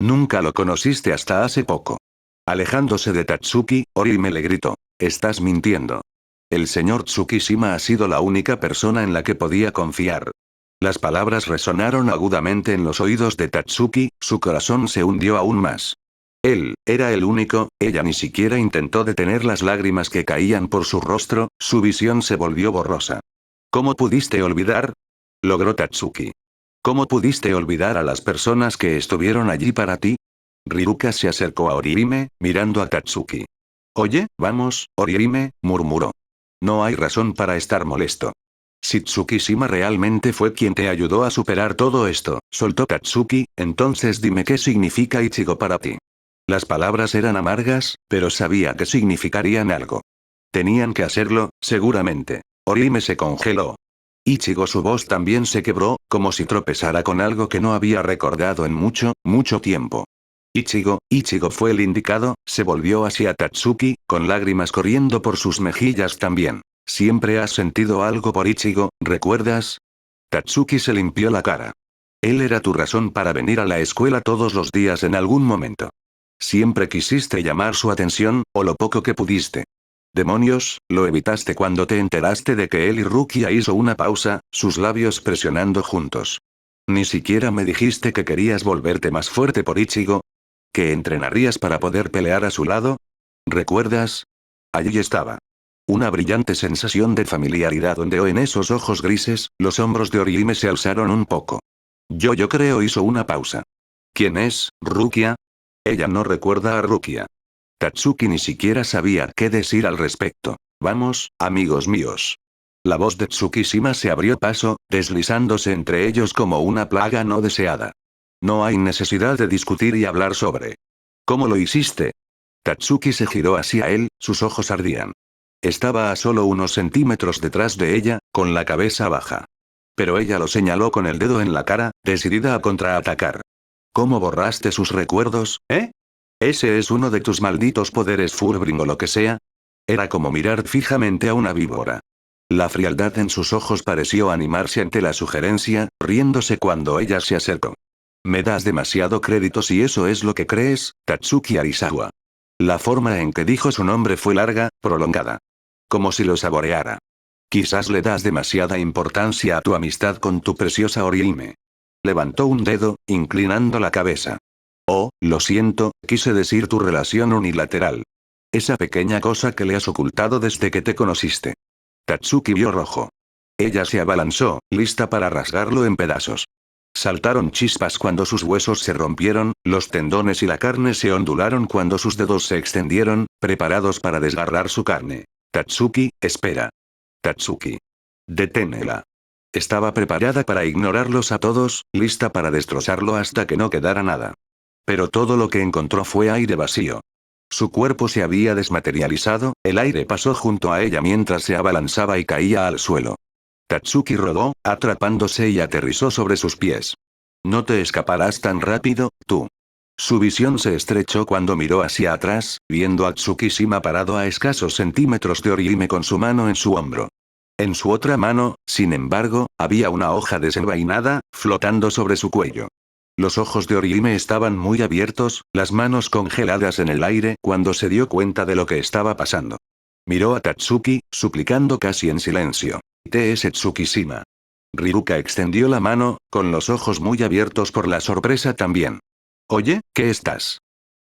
Nunca lo conociste hasta hace poco. Alejándose de Tatsuki, Orihime le gritó. Estás mintiendo. El señor Tsukishima ha sido la única persona en la que podía confiar. Las palabras resonaron agudamente en los oídos de Tatsuki, su corazón se hundió aún más. Él, era el único, ella ni siquiera intentó detener las lágrimas que caían por su rostro, su visión se volvió borrosa. ¿Cómo pudiste olvidar? Logró Tatsuki. ¿Cómo pudiste olvidar a las personas que estuvieron allí para ti? Riruka se acercó a Orihime, mirando a Tatsuki. Oye, vamos, Orihime, murmuró. No hay razón para estar molesto. Si Tsukishima realmente fue quien te ayudó a superar todo esto, soltó Tatsuki, entonces dime qué significa Ichigo para ti. Las palabras eran amargas, pero sabía que significarían algo. Tenían que hacerlo, seguramente. Orihime se congeló. Ichigo, su voz también se quebró, como si tropezara con algo que no había recordado en mucho, mucho tiempo. Ichigo fue el indicado, se volvió hacia Tatsuki, con lágrimas corriendo por sus mejillas también. ¿Siempre has sentido algo por Ichigo, recuerdas? Tatsuki se limpió la cara. Él era tu razón para venir a la escuela todos los días en algún momento. Siempre quisiste llamar su atención, o lo poco que pudiste. Demonios, lo evitaste cuando te enteraste de que él y Rukia hizo una pausa, sus labios presionando juntos. Ni siquiera me dijiste que querías volverte más fuerte por Ichigo. ¿Que entrenarías para poder pelear a su lado? ¿Recuerdas? Allí estaba. Una brillante sensación de familiaridad ondeó en esos ojos grises, los hombros de Orihime se alzaron un poco. Yo creo hizo una pausa. ¿Quién es, Rukia? Ella no recuerda a Rukia. Tatsuki ni siquiera sabía qué decir al respecto. Vamos, amigos míos. La voz de Tsukishima se abrió paso, deslizándose entre ellos como una plaga no deseada. No hay necesidad de discutir y hablar sobre. ¿Cómo lo hiciste? Tatsuki se giró hacia él, sus ojos ardían. Estaba a solo unos centímetros detrás de ella, con la cabeza baja. Pero ella lo señaló con el dedo en la cara, decidida a contraatacar. ¿Cómo borraste sus recuerdos, eh? ¿Ese es uno de tus malditos poderes Fullbring o lo que sea? Era como mirar fijamente a una víbora. La frialdad en sus ojos pareció animarse ante la sugerencia, riéndose cuando ella se acercó. Me das demasiado crédito si eso es lo que crees, Tatsuki Arisawa. La forma en que dijo su nombre fue larga, prolongada. Como si lo saboreara. Quizás le das demasiada importancia a tu amistad con tu preciosa Orihime. Levantó un dedo, inclinando la cabeza. Oh, lo siento, quise decir tu relación unilateral. Esa pequeña cosa que le has ocultado desde que te conociste. Tatsuki vio rojo. Ella se abalanzó, lista para rasgarlo en pedazos. Saltaron chispas cuando sus huesos se rompieron, los tendones y la carne se ondularon cuando sus dedos se extendieron, preparados para desgarrar su carne. Tatsuki, espera. Tatsuki. Deténela. Estaba preparada para ignorarlos a todos, lista para destrozarlo hasta que no quedara nada. Pero todo lo que encontró fue aire vacío. Su cuerpo se había desmaterializado, el aire pasó junto a ella mientras se abalanzaba y caía al suelo. Tatsuki rodó, atrapándose y aterrizó sobre sus pies. No te escaparás tan rápido, tú. Su visión se estrechó cuando miró hacia atrás, viendo a Tsukishima parado a escasos centímetros de Orihime con su mano en su hombro. En su otra mano, sin embargo, había una hoja desenvainada, flotando sobre su cuello. Los ojos de Orihime estaban muy abiertos, las manos congeladas en el aire cuando se dio cuenta de lo que estaba pasando. Miró a Tatsuki, suplicando casi en silencio. T.S. Tsukishima. Riruka extendió la mano, con los ojos muy abiertos por la sorpresa también. Oye, ¿qué estás?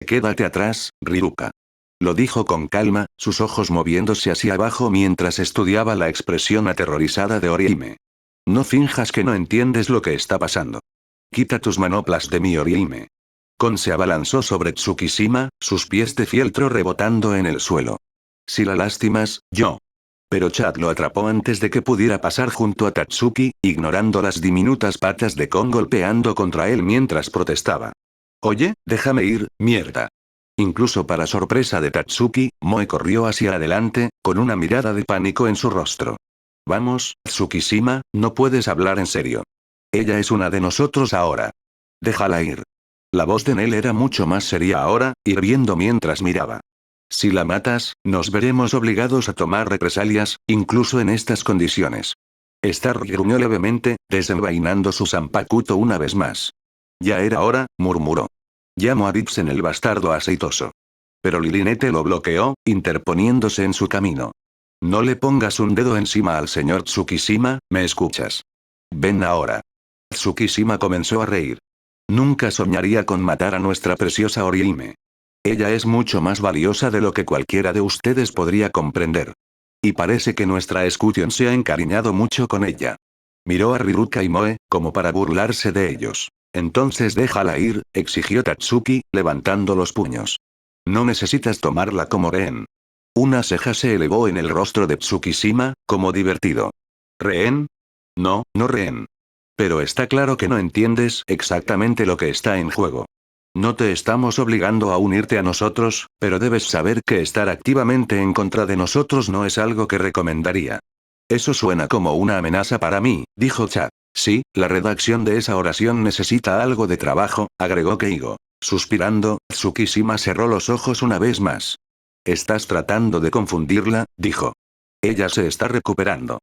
Quédate atrás, Riruka. Lo dijo con calma, sus ojos moviéndose hacia abajo mientras estudiaba la expresión aterrorizada de Orihime. No finjas que no entiendes lo que está pasando. Quita tus manoplas de mi Orihime. Kon se abalanzó sobre Tsukishima, sus pies de fieltro rebotando en el suelo. Si la lastimas, yo. Pero Chad lo atrapó antes de que pudiera pasar junto a Tatsuki, ignorando las diminutas patas de Kon golpeando contra él mientras protestaba. Oye, déjame ir, mierda. Incluso para sorpresa de Tatsuki, Moe corrió hacia adelante, con una mirada de pánico en su rostro. Vamos, Tsukishima, no puedes hablar en serio. Ella es una de nosotros ahora. Déjala ir. La voz de Nel era mucho más seria ahora, hirviendo mientras miraba. Si la matas, nos veremos obligados a tomar represalias, incluso en estas condiciones. Star gruñó levemente, desenvainando su zanpakuto una vez más. Ya era hora, murmuró. Llamo a Dipsen el bastardo aceitoso. Pero Lilinete lo bloqueó, interponiéndose en su camino. No le pongas un dedo encima al señor Tsukishima, ¿me escuchas? Ven ahora. Tsukishima comenzó a reír. Nunca soñaría con matar a nuestra preciosa Orihime. Ella es mucho más valiosa de lo que cualquiera de ustedes podría comprender. Y parece que nuestra Escutión se ha encariñado mucho con ella. Miró a Riruka y Moe, como para burlarse de ellos. Entonces déjala ir, exigió Tatsuki, levantando los puños. No necesitas tomarla como rehén. Una ceja se elevó en el rostro de Tsukishima, como divertido. ¿Rehén? No, no rehén. Pero está claro que no entiendes exactamente lo que está en juego. No te estamos obligando a unirte a nosotros, pero debes saber que estar activamente en contra de nosotros no es algo que recomendaría. Eso suena como una amenaza para mí, dijo Chad. Sí, la redacción de esa oración necesita algo de trabajo, agregó Keigo. Suspirando, Tsukishima cerró los ojos una vez más. Estás tratando de confundirla, dijo. Ella se está recuperando.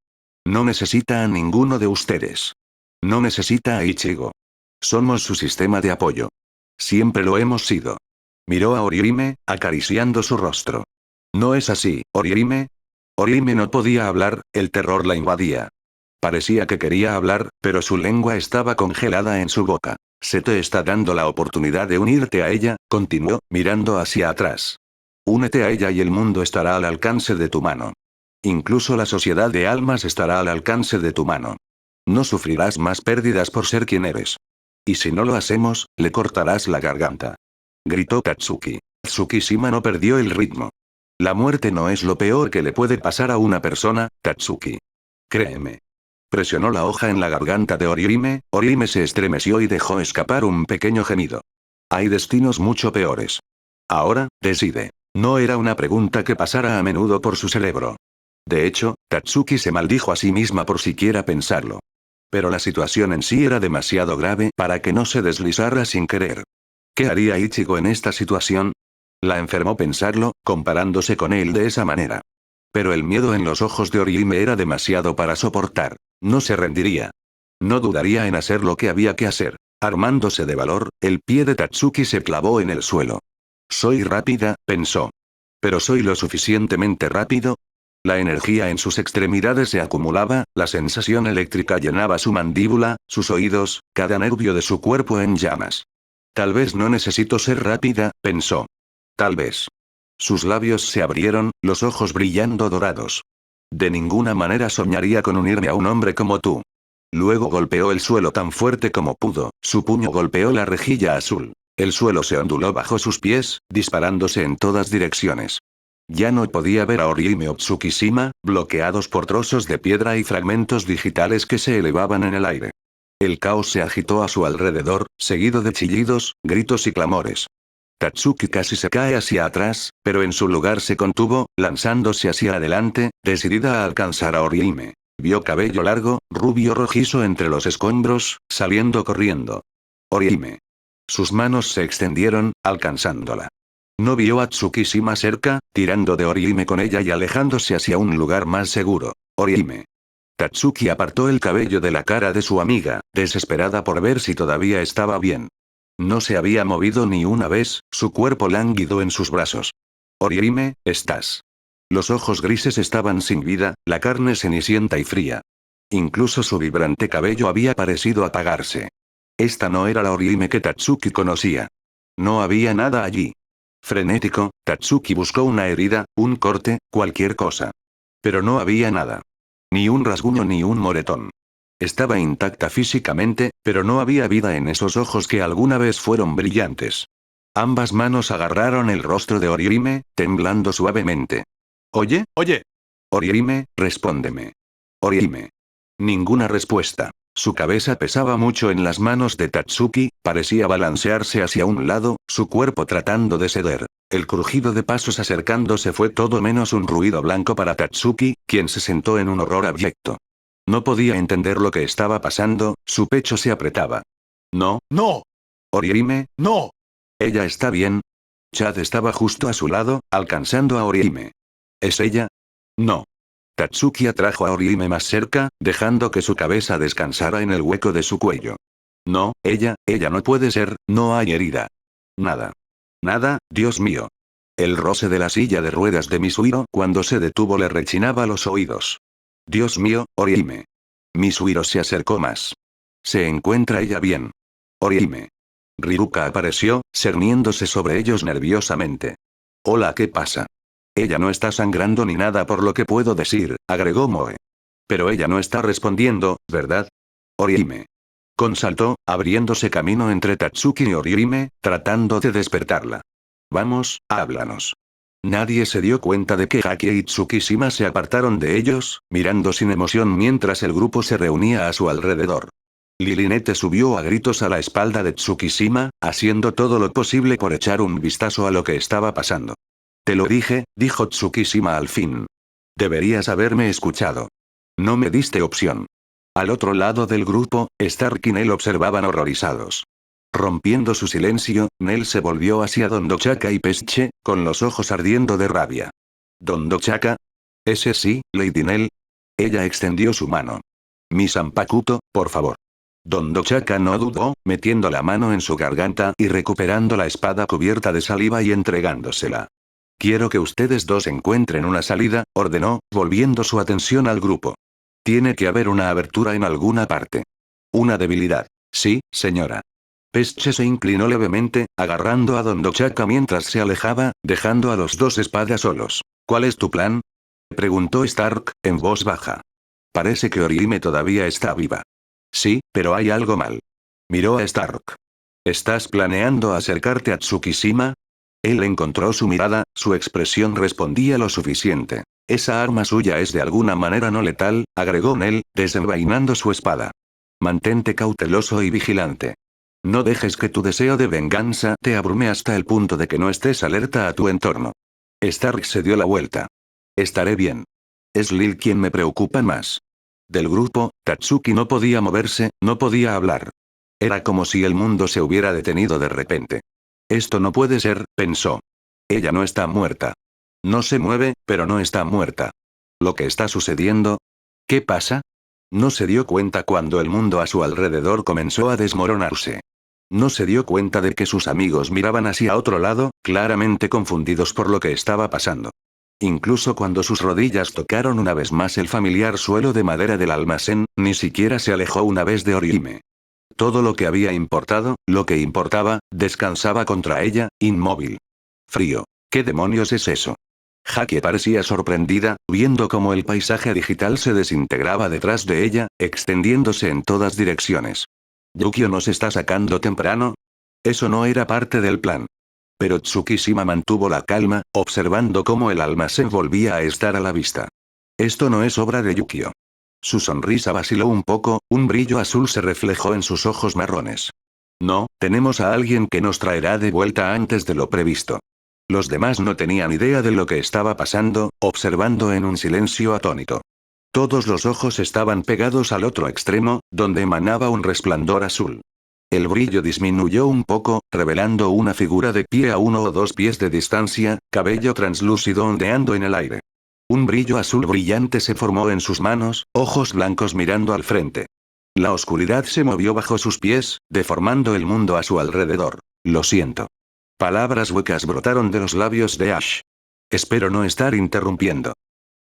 No necesita a ninguno de ustedes. No necesita a Ichigo. Somos su sistema de apoyo. Siempre lo hemos sido. Miró a Orihime, acariciando su rostro. No es así, Orihime. Orihime no podía hablar, el terror la invadía. Parecía que quería hablar, pero su lengua estaba congelada en su boca. Se te está dando la oportunidad de unirte a ella, continuó, mirando hacia atrás. Únete a ella y el mundo estará al alcance de tu mano. Incluso la sociedad de almas estará al alcance de tu mano. No sufrirás más pérdidas por ser quien eres. Y si no lo hacemos, le cortarás la garganta. Gritó Tatsuki. Tsukishima no perdió el ritmo. La muerte no es lo peor que le puede pasar a una persona, Tatsuki. Créeme. Presionó la hoja en la garganta de Orihime, Orihime se estremeció y dejó escapar un pequeño gemido. Hay destinos mucho peores. Ahora, decide. No era una pregunta que pasara a menudo por su cerebro. De hecho, Tatsuki se maldijo a sí misma por siquiera pensarlo. Pero la situación en sí era demasiado grave para que no se deslizara sin querer. ¿Qué haría Ichigo en esta situación? La enfermó pensarlo, comparándose con él de esa manera. Pero el miedo en los ojos de Orihime era demasiado para soportar. No se rendiría. No dudaría en hacer lo que había que hacer. Armándose de valor, el pie de Tatsuki se clavó en el suelo. Soy rápida, pensó. ¿Pero soy lo suficientemente rápido? La energía en sus extremidades se acumulaba, la sensación eléctrica llenaba su mandíbula, sus oídos, cada nervio de su cuerpo en llamas. Tal vez no necesito ser rápida, pensó. Tal vez. Sus labios se abrieron, los ojos brillando dorados. De ninguna manera soñaría con unirme a un hombre como tú. Luego golpeó el suelo tan fuerte como pudo, su puño golpeó la rejilla azul. El suelo se onduló bajo sus pies, disparándose en todas direcciones. Ya no podía ver a Orihime o Tsukishima, bloqueados por trozos de piedra y fragmentos digitales que se elevaban en el aire. El caos se agitó a su alrededor, seguido de chillidos, gritos y clamores. Tatsuki casi se cae hacia atrás, pero en su lugar se contuvo, lanzándose hacia adelante, decidida a alcanzar a Orihime. Vio cabello largo, rubio rojizo entre los escombros, saliendo corriendo. Orihime. Sus manos se extendieron, alcanzándola. No vio a Tsukishima cerca, tirando de Orihime con ella y alejándose hacia un lugar más seguro. Orihime. Tatsuki apartó el cabello de la cara de su amiga, desesperada por ver si todavía estaba bien. No se había movido ni una vez, su cuerpo lánguido en sus brazos. Orihime, estás. Los ojos grises estaban sin vida, la carne cenicienta y fría. Incluso su vibrante cabello había parecido apagarse. Esta no era la Orihime que Tatsuki conocía. No había nada allí. Frenético, Tatsuki buscó una herida, un corte, cualquier cosa. Pero no había nada. Ni un rasguño ni un moretón. Estaba intacta físicamente, pero no había vida en esos ojos que alguna vez fueron brillantes. Ambas manos agarraron el rostro de Orihime, temblando suavemente. Oye, oye. Orihime, respóndeme. Orihime. Ninguna respuesta. Su cabeza pesaba mucho en las manos de Tatsuki, Parecía balancearse hacia un lado, su cuerpo tratando de ceder. El crujido de pasos acercándose fue todo menos un ruido blanco para Tatsuki, quien se sentó en un horror abyecto. No podía entender lo que estaba pasando, su pecho se apretaba. No, no. Orihime, no. ¿Ella está bien? Chad estaba justo a su lado, alcanzando a Orihime. ¿Es ella? No. Tatsuki atrajo a Orihime más cerca, dejando que su cabeza descansara en el hueco de su cuello. No, ella no puede ser, no hay herida. Nada. Nada, Dios mío. El roce de la silla de ruedas de Misuhiro cuando se detuvo le rechinaba los oídos. Dios mío, Orihime. Misuhiro se acercó más. ¿Se encuentra ella bien? Orihime. Ryuka apareció, cerniéndose sobre ellos nerviosamente. Hola, ¿qué pasa? Ella no está sangrando ni nada por lo que puedo decir, agregó Moe. Pero ella no está respondiendo, ¿verdad? Orihime. Consaltó, abriéndose camino entre Tatsuki y Orihime, tratando de despertarla. Vamos, háblanos. Nadie se dio cuenta de que Haki y Tsukishima se apartaron de ellos, mirando sin emoción mientras el grupo se reunía a su alrededor. Lilinete subió a gritos a la espalda de Tsukishima, haciendo todo lo posible por echar un vistazo a lo que estaba pasando. Te lo dije, dijo Tsukishima al fin. Deberías haberme escuchado. No me diste opción. Al otro lado del grupo, Stark y Nell observaban horrorizados. Rompiendo su silencio, Nell se volvió hacia Dondochaka y Pesche, con los ojos ardiendo de rabia. ¿Dondochaka? Ese sí, Lady Nell. Ella extendió su mano. Mi Sanpakuto, por favor. Dondochaka no dudó, metiendo la mano en su garganta y recuperando la espada cubierta de saliva y entregándosela. Quiero que ustedes dos encuentren una salida, ordenó, volviendo su atención al grupo. Tiene que haber una abertura en alguna parte. Una debilidad. Sí, señora. Pesche se inclinó levemente, agarrando a Dondochaka mientras se alejaba, dejando a los dos espadas solos. ¿Cuál es tu plan? Preguntó Stark, en voz baja. Parece que Orihime todavía está viva. Sí, pero hay algo mal. Miró a Stark. ¿Estás planeando acercarte a Tsukishima? Él encontró su mirada, su expresión respondía lo suficiente. Esa arma suya es de alguna manera no letal, agregó Nell, desenvainando su espada. Mantente cauteloso y vigilante. No dejes que tu deseo de venganza te abrume hasta el punto de que no estés alerta a tu entorno. Stark se dio la vuelta. Estaré bien. Es Lil quien me preocupa más. Del grupo, Tatsuki no podía moverse, no podía hablar. Era como si el mundo se hubiera detenido de repente. Esto no puede ser, pensó. Ella no está muerta. No se mueve, pero no está muerta. ¿Lo que está sucediendo? ¿Qué pasa? No se dio cuenta cuando el mundo a su alrededor comenzó a desmoronarse. No se dio cuenta de que sus amigos miraban hacia otro lado, claramente confundidos por lo que estaba pasando. Incluso cuando sus rodillas tocaron una vez más el familiar suelo de madera del almacén, ni siquiera se alejó una vez de Orihime. Todo lo que había importado, lo que importaba, descansaba contra ella, inmóvil. Frío. ¿Qué demonios es eso? Haki parecía sorprendida, viendo cómo el paisaje digital se desintegraba detrás de ella, extendiéndose en todas direcciones. ¿Yukio nos está sacando temprano? Eso no era parte del plan. Pero Tsukishima mantuvo la calma, observando cómo el almacén volvía a estar a la vista. Esto no es obra de Yukio. Su sonrisa vaciló un poco, un brillo azul se reflejó en sus ojos marrones. No, tenemos a alguien que nos traerá de vuelta antes de lo previsto. Los demás no tenían idea de lo que estaba pasando, observando en un silencio atónito. Todos los ojos estaban pegados al otro extremo, donde emanaba un resplandor azul. El brillo disminuyó un poco, revelando una figura de pie a 1 o 2 pies de distancia, cabello translúcido ondeando en el aire. Un brillo azul brillante se formó en sus manos, ojos blancos mirando al frente. La oscuridad se movió bajo sus pies, deformando el mundo a su alrededor. Lo siento. Palabras huecas brotaron de los labios de Ash. Espero no estar interrumpiendo.